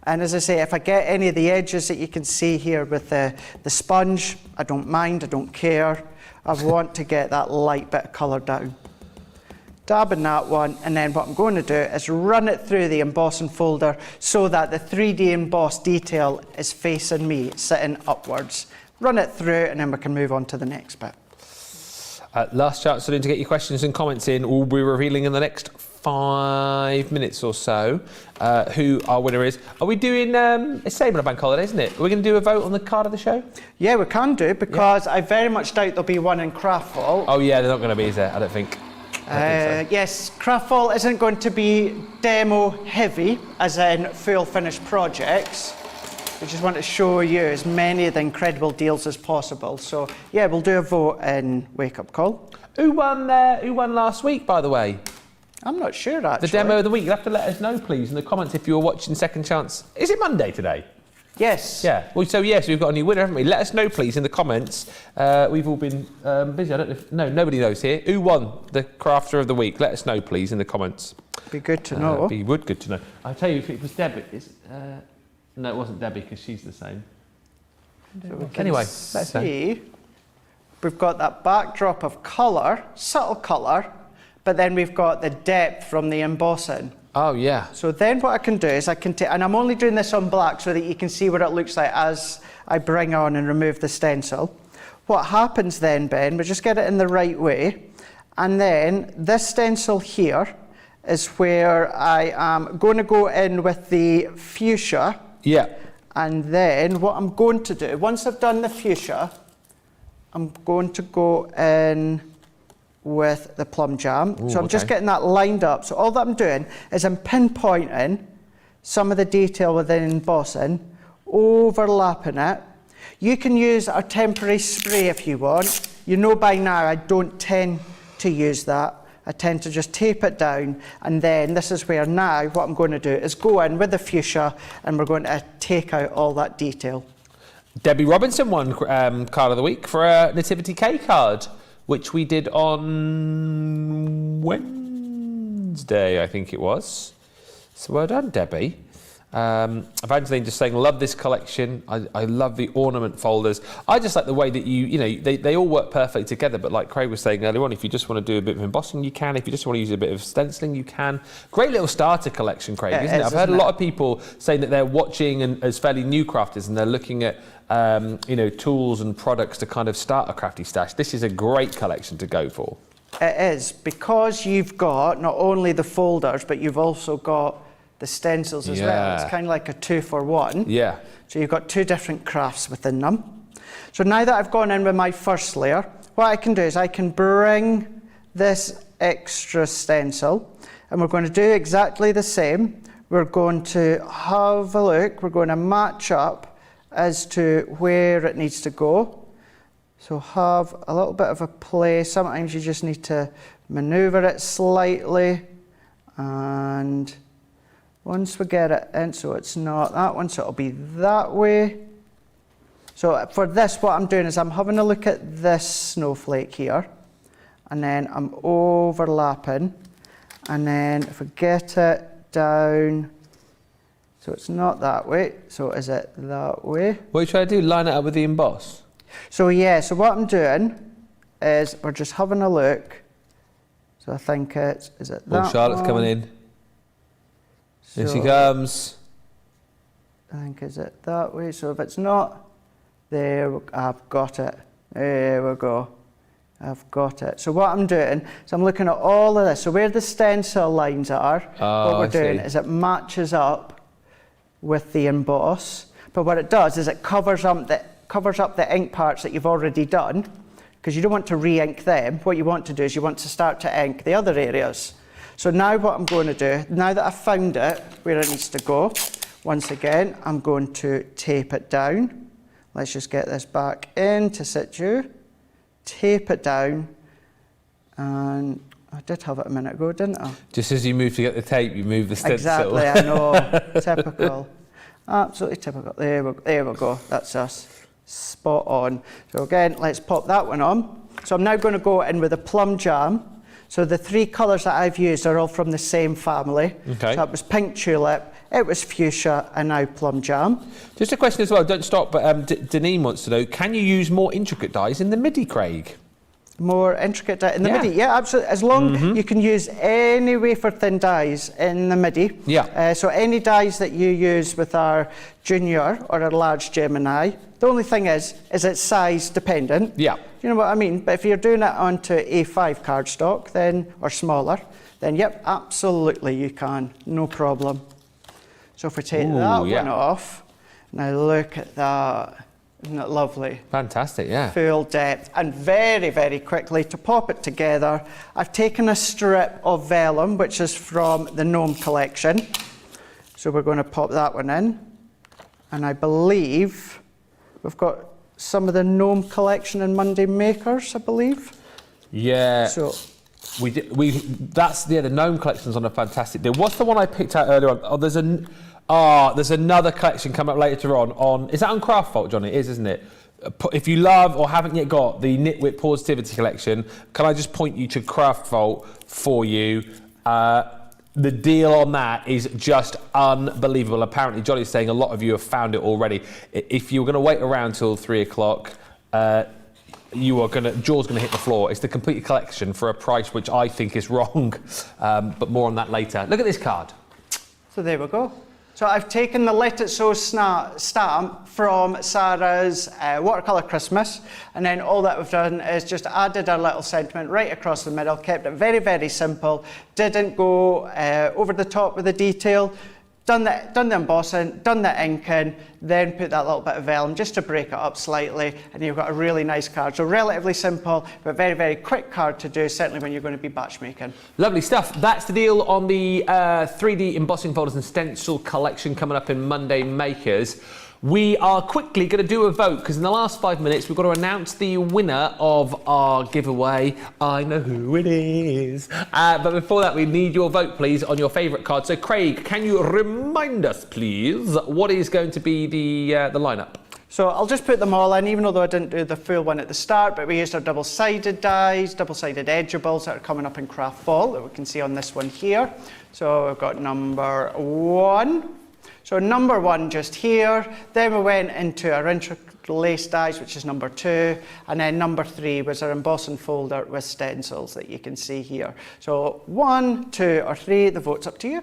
And as I say, if I get any of the edges that you can see here with the sponge, I don't mind, I don't care. I want to get that light bit of colour down. Dab in that one, and then what I'm going to do is run it through the embossing folder so that the 3D embossed detail is facing me, sitting upwards. Run it through, and then we can move on to the next bit. Last chance to get your questions and comments in. We'll be revealing in the next 5 minutes or so who our winner is. Are we doing, it's Sabre Bank Holiday, isn't it? Are we going to do a vote on the card of the show? Yeah, we can do, because I very much doubt there'll be one in Craftfall. Oh yeah, they're not going to be, is there? I don't think. Yes, Craftfall isn't going to be demo heavy, as in full finished projects. We just want to show you as many of the incredible deals as possible. So yeah, we'll do a vote in Wake Up Call. Who won last week, by the way? I'm not sure, actually. The demo of the week. You'll have to let us know, please, in the comments if you were watching Second Chance. Is it Monday today? Yes. Yeah. Well, so yes, we've got a new winner, haven't we? Let us know, please, in the comments. We've all been busy. I don't know if... No, nobody knows here. Who won the Crafter of the Week? Let us know, please, in the comments. Be good to know. Be good to know. I'll tell you, if it was Debbie... no, it wasn't Debbie, because she's the same. So anyway, let's see. We've got that backdrop of colour, subtle colour, but then we've got the depth from the embossing. Oh, yeah. So then what I can do is I can take, and I'm only doing this on black so that you can see what it looks like as I bring on and remove the stencil. What happens then, Ben, we just get it in the right way, and then this stencil here is where I am going to go in with the fuchsia. Yeah. And then what I'm going to do, once I've done the fuchsia, I'm going to go in with the plum jam. Ooh, so I'm just getting that lined up. So all that I'm doing is I'm pinpointing some of the detail within embossing, overlapping it. You can use a temporary spray if you want. You know by now I don't tend to use that. I tend to just tape it down, and then this is where now what I'm going to do is go in with the fuchsia and we're going to take out all that detail. Debbie Robinson won Card of the Week for a Nativity K card, which we did on Wednesday, I think it was. So well done, Debbie. Evangeline just saying, love this collection. I love the ornament folders. I just like the way that they all work perfectly together, but like Craig was saying earlier on, if you just want to do a bit of embossing, you can. If you just want to use a bit of stenciling, you can. Great little starter collection, Craig, isn't it? I've heard a lot of people saying that they're watching and as fairly new crafters and they're looking at tools and products to kind of start a crafty stash. This is a great collection to go for. It is, because you've got not only the folders, but you've also got the stencils as well. It's kind of like a 2-for-1. Yeah. So you've got two different crafts within them. So now that I've gone in with my first layer, what I can do is I can bring this extra stencil, and we're going to do exactly the same. We're going to have a look, we're going to match up as to where it needs to go. So have a little bit of a play. Sometimes you just need to maneuver it slightly, and once we get it in, so it's not that one, so it'll be that way. So for this, what I'm doing is I'm having a look at this snowflake here, and then I'm overlapping, and then if we get it down, so it's not that way, so is it that way? What are you trying to do, line it up with the emboss? So yeah, so what I'm doing is we're just having a look. So I think is it that Oh, Charlotte's one? coming in. Here So she comes. I think is it that way. So if it's not there, I've got it. There we go. I've got it. So what I'm doing is I'm looking at all of this. So where the stencil lines are, what we're doing is it matches up with the emboss. But what it does is it covers up the ink parts that you've already done, because you don't want to re-ink them. What you want to do is you want to start to ink the other areas. So now what I'm going to do, now that I've found it where it needs to go, once again, I'm going to tape it down. Let's just get this back into situ. Tape it down. And I did have it a minute ago, didn't I? Just as you move to get the tape, you move the stencil. Exactly, I know. Typical. Absolutely typical. There we go. That's us. Spot on. So again, let's pop that one on. So I'm now going to go in with a plum jam. So the three colours that I've used are all from the same family. Okay. So it was pink tulip, it was fuchsia, and now plum jam. Just a question as well, don't stop, but Deneen wants to know, can you use more intricate dies in the MIDI, Craig? More intricate in the MIDI, yeah, absolutely. As long you can use any wafer thin dies in the MIDI. Yeah. So any dies that you use with our junior or our large Gemini, the only thing is it's size dependent. Yeah. You know what I mean? But if you're doing it onto A5 cardstock, then or smaller, then yep, absolutely you can, no problem. So if we take that one off, now look at that. Isn't it lovely? Fantastic, yeah. Full depth, and very, very quickly to pop it together, I've taken a strip of vellum, which is from the Gnome collection. So we're going to pop that one in. And I believe we've got some of the gnome collection in Monday Makers, I believe. Yeah. So the gnome collection's on a fantastic deal. What's the one I picked out earlier on? There's another collection coming up later on. Is that on Craft Vault, Johnny? It is, isn't it? If you love or haven't yet got the Nitwit Positivity collection, can I just point you to Craft Vault for you? The deal on that is just unbelievable. Apparently, Johnny's saying a lot of you have found it already. If you're going to wait around till 3 o'clock, jaw's gonna hit the floor. It's the complete collection for a price which I think is wrong, but more on that later. Look at this card. So there we go. So I've taken the Let It So stamp from Sarah's Watercolour Christmas, and then all that we've done is just added our little sentiment right across the middle, kept it very, very simple, didn't go over the top with the detail, done the embossing, done the inking, then put that little bit of vellum just to break it up slightly, and you've got a really nice card. So relatively simple, but very, very quick card to do, certainly when you're going to be batch making. Lovely stuff. That's the deal on the 3D embossing folders and stencil collection coming up in Monday Makers. We are quickly going to do a vote because in the last 5 minutes we've got to announce the winner of our giveaway. I know who it is. But before that, we need your vote, please, on your favourite card. So, Craig, can you remind us, please, what is going to be the lineup? So I'll just put them all in, even though I didn't do the full one at the start, but we used our double-sided dies, double-sided Edgeables that are coming up in Craft Vault that we can see on this one here. So we've got number 1. So number 1 just here, then we went into our interlaced dies, which is number 2, and then number 3 was our embossing folder with stencils that you can see here. So 1, 2 or 3, the vote's up to you.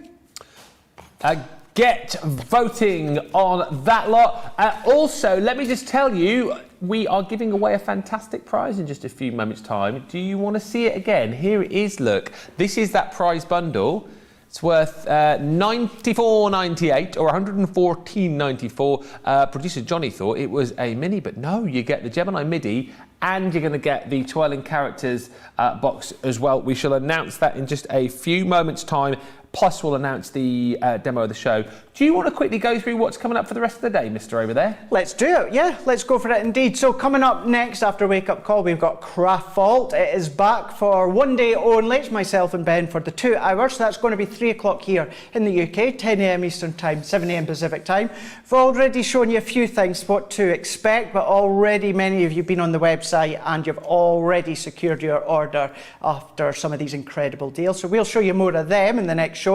Get voting on that lot. Also, let me just tell you, we are giving away a fantastic prize in just a few moments' time. Do you want to see it again? Here it is, look. This is that prize bundle. It's worth $94.98 or $114.94. Producer Johnny thought it was a mini, but no, you get the Gemini MIDI and you're going to get the Twirling Characters box as well. We shall announce that in just a few moments' time. Plus, we'll announce the demo of the show. Do you want to quickly go through what's coming up for the rest of the day, Mr. Over there? Let's do it, yeah. Let's go for it indeed. So coming up next after Wake Up Call, we've got Craft Vault. It is back for one day only. It's myself and Ben for the 2 hours. So that's going to be 3 o'clock here in the UK, 10 a.m. Eastern Time, 7 a.m. Pacific Time. We've already shown you a few things, what to expect, but already many of you have been on the website and you've already secured your order after some of these incredible deals. So we'll show you more of them in the next show.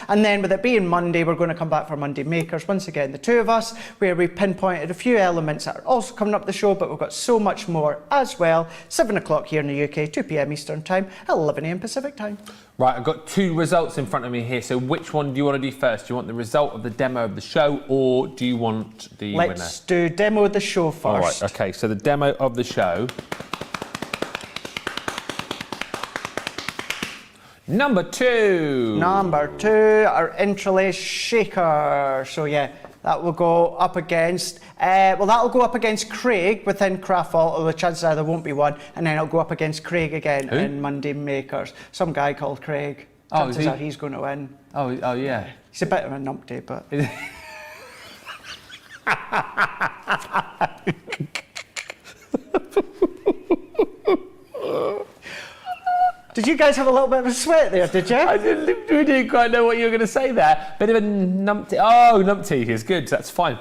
And then with it being Monday, we're going to come back for Monday Makers. Once again, the 2 of us, where we pinpointed a few elements that are also coming up the show, but we've got so much more as well. 7 o'clock here in the UK, 2 p.m. Eastern Time, 11 a.m. Pacific Time. Right, I've got 2 results in front of me here. So which one do you want to do first? Do you want the result of the demo of the show, or do you want the winner? Let's do demo of the show first. All right, okay, so the demo of the show. Number 2. Number 2, our interlace shaker. So yeah, that will go up against, that'll go up against Craig within Craft Vault, although the chances are there won't be one, and then it'll go up against Craig again in Monday Makers. Some guy called Craig. Chances are he's going to win. Oh yeah. He's a bit of a numpty, but... Did you guys have a little bit of a sweat there, did you? We didn't quite know what you were going to say there. Bit of a numpty. Oh, numpty is good. That's fine.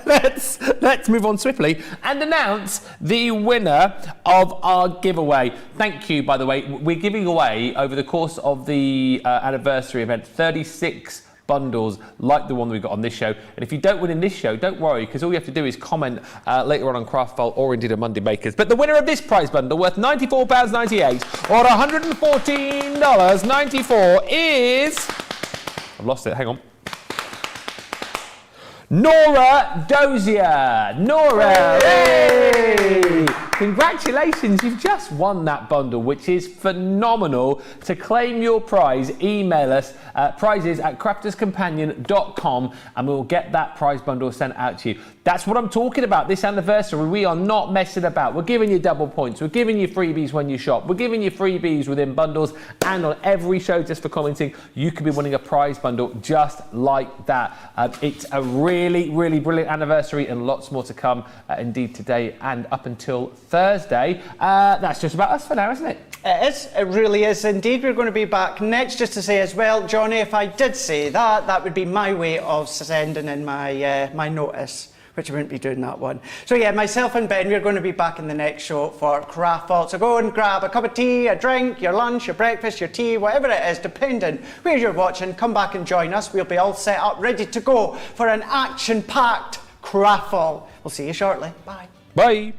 Let's move on swiftly and announce the winner of our giveaway. Thank you, by the way. We're giving away, over the course of the anniversary event, 36 bundles like the one we got on this show. And if you don't win in this show, don't worry, because all you have to do is comment later on Craft Vault or indeed on Monday Makers. But the winner of this prize bundle, worth £94.98 or $114.94 is... I've lost it, hang on. Nora Dozier. Nora! Hey! Congratulations, you've just won that bundle, which is phenomenal. To claim your prize, email us prizes@crafterscompanion.com and we'll get that prize bundle sent out to you. That's what I'm talking about this anniversary. We are not messing about. We're giving you double points. We're giving you freebies when you shop. We're giving you freebies within bundles, and on every show, just for commenting, you could be winning a prize bundle just like that. It's a really, really brilliant anniversary and lots more to come indeed today and up until Thursday. That's just about us for now, isn't it? It is. It really is indeed. We're going to be back next, just to say as well, Johnny, if I did say that, that would be my way of sending in my my notice, which I wouldn't be doing that one. So yeah, myself and Ben, we're going to be back in the next show for Craft Vault. So go and grab a cup of tea, a drink, your lunch, your breakfast, your tea, whatever it is, depending where you're watching. Come back and join us. We'll be all set up, ready to go for an action-packed Craft Vault. We'll see you shortly. Bye. Bye.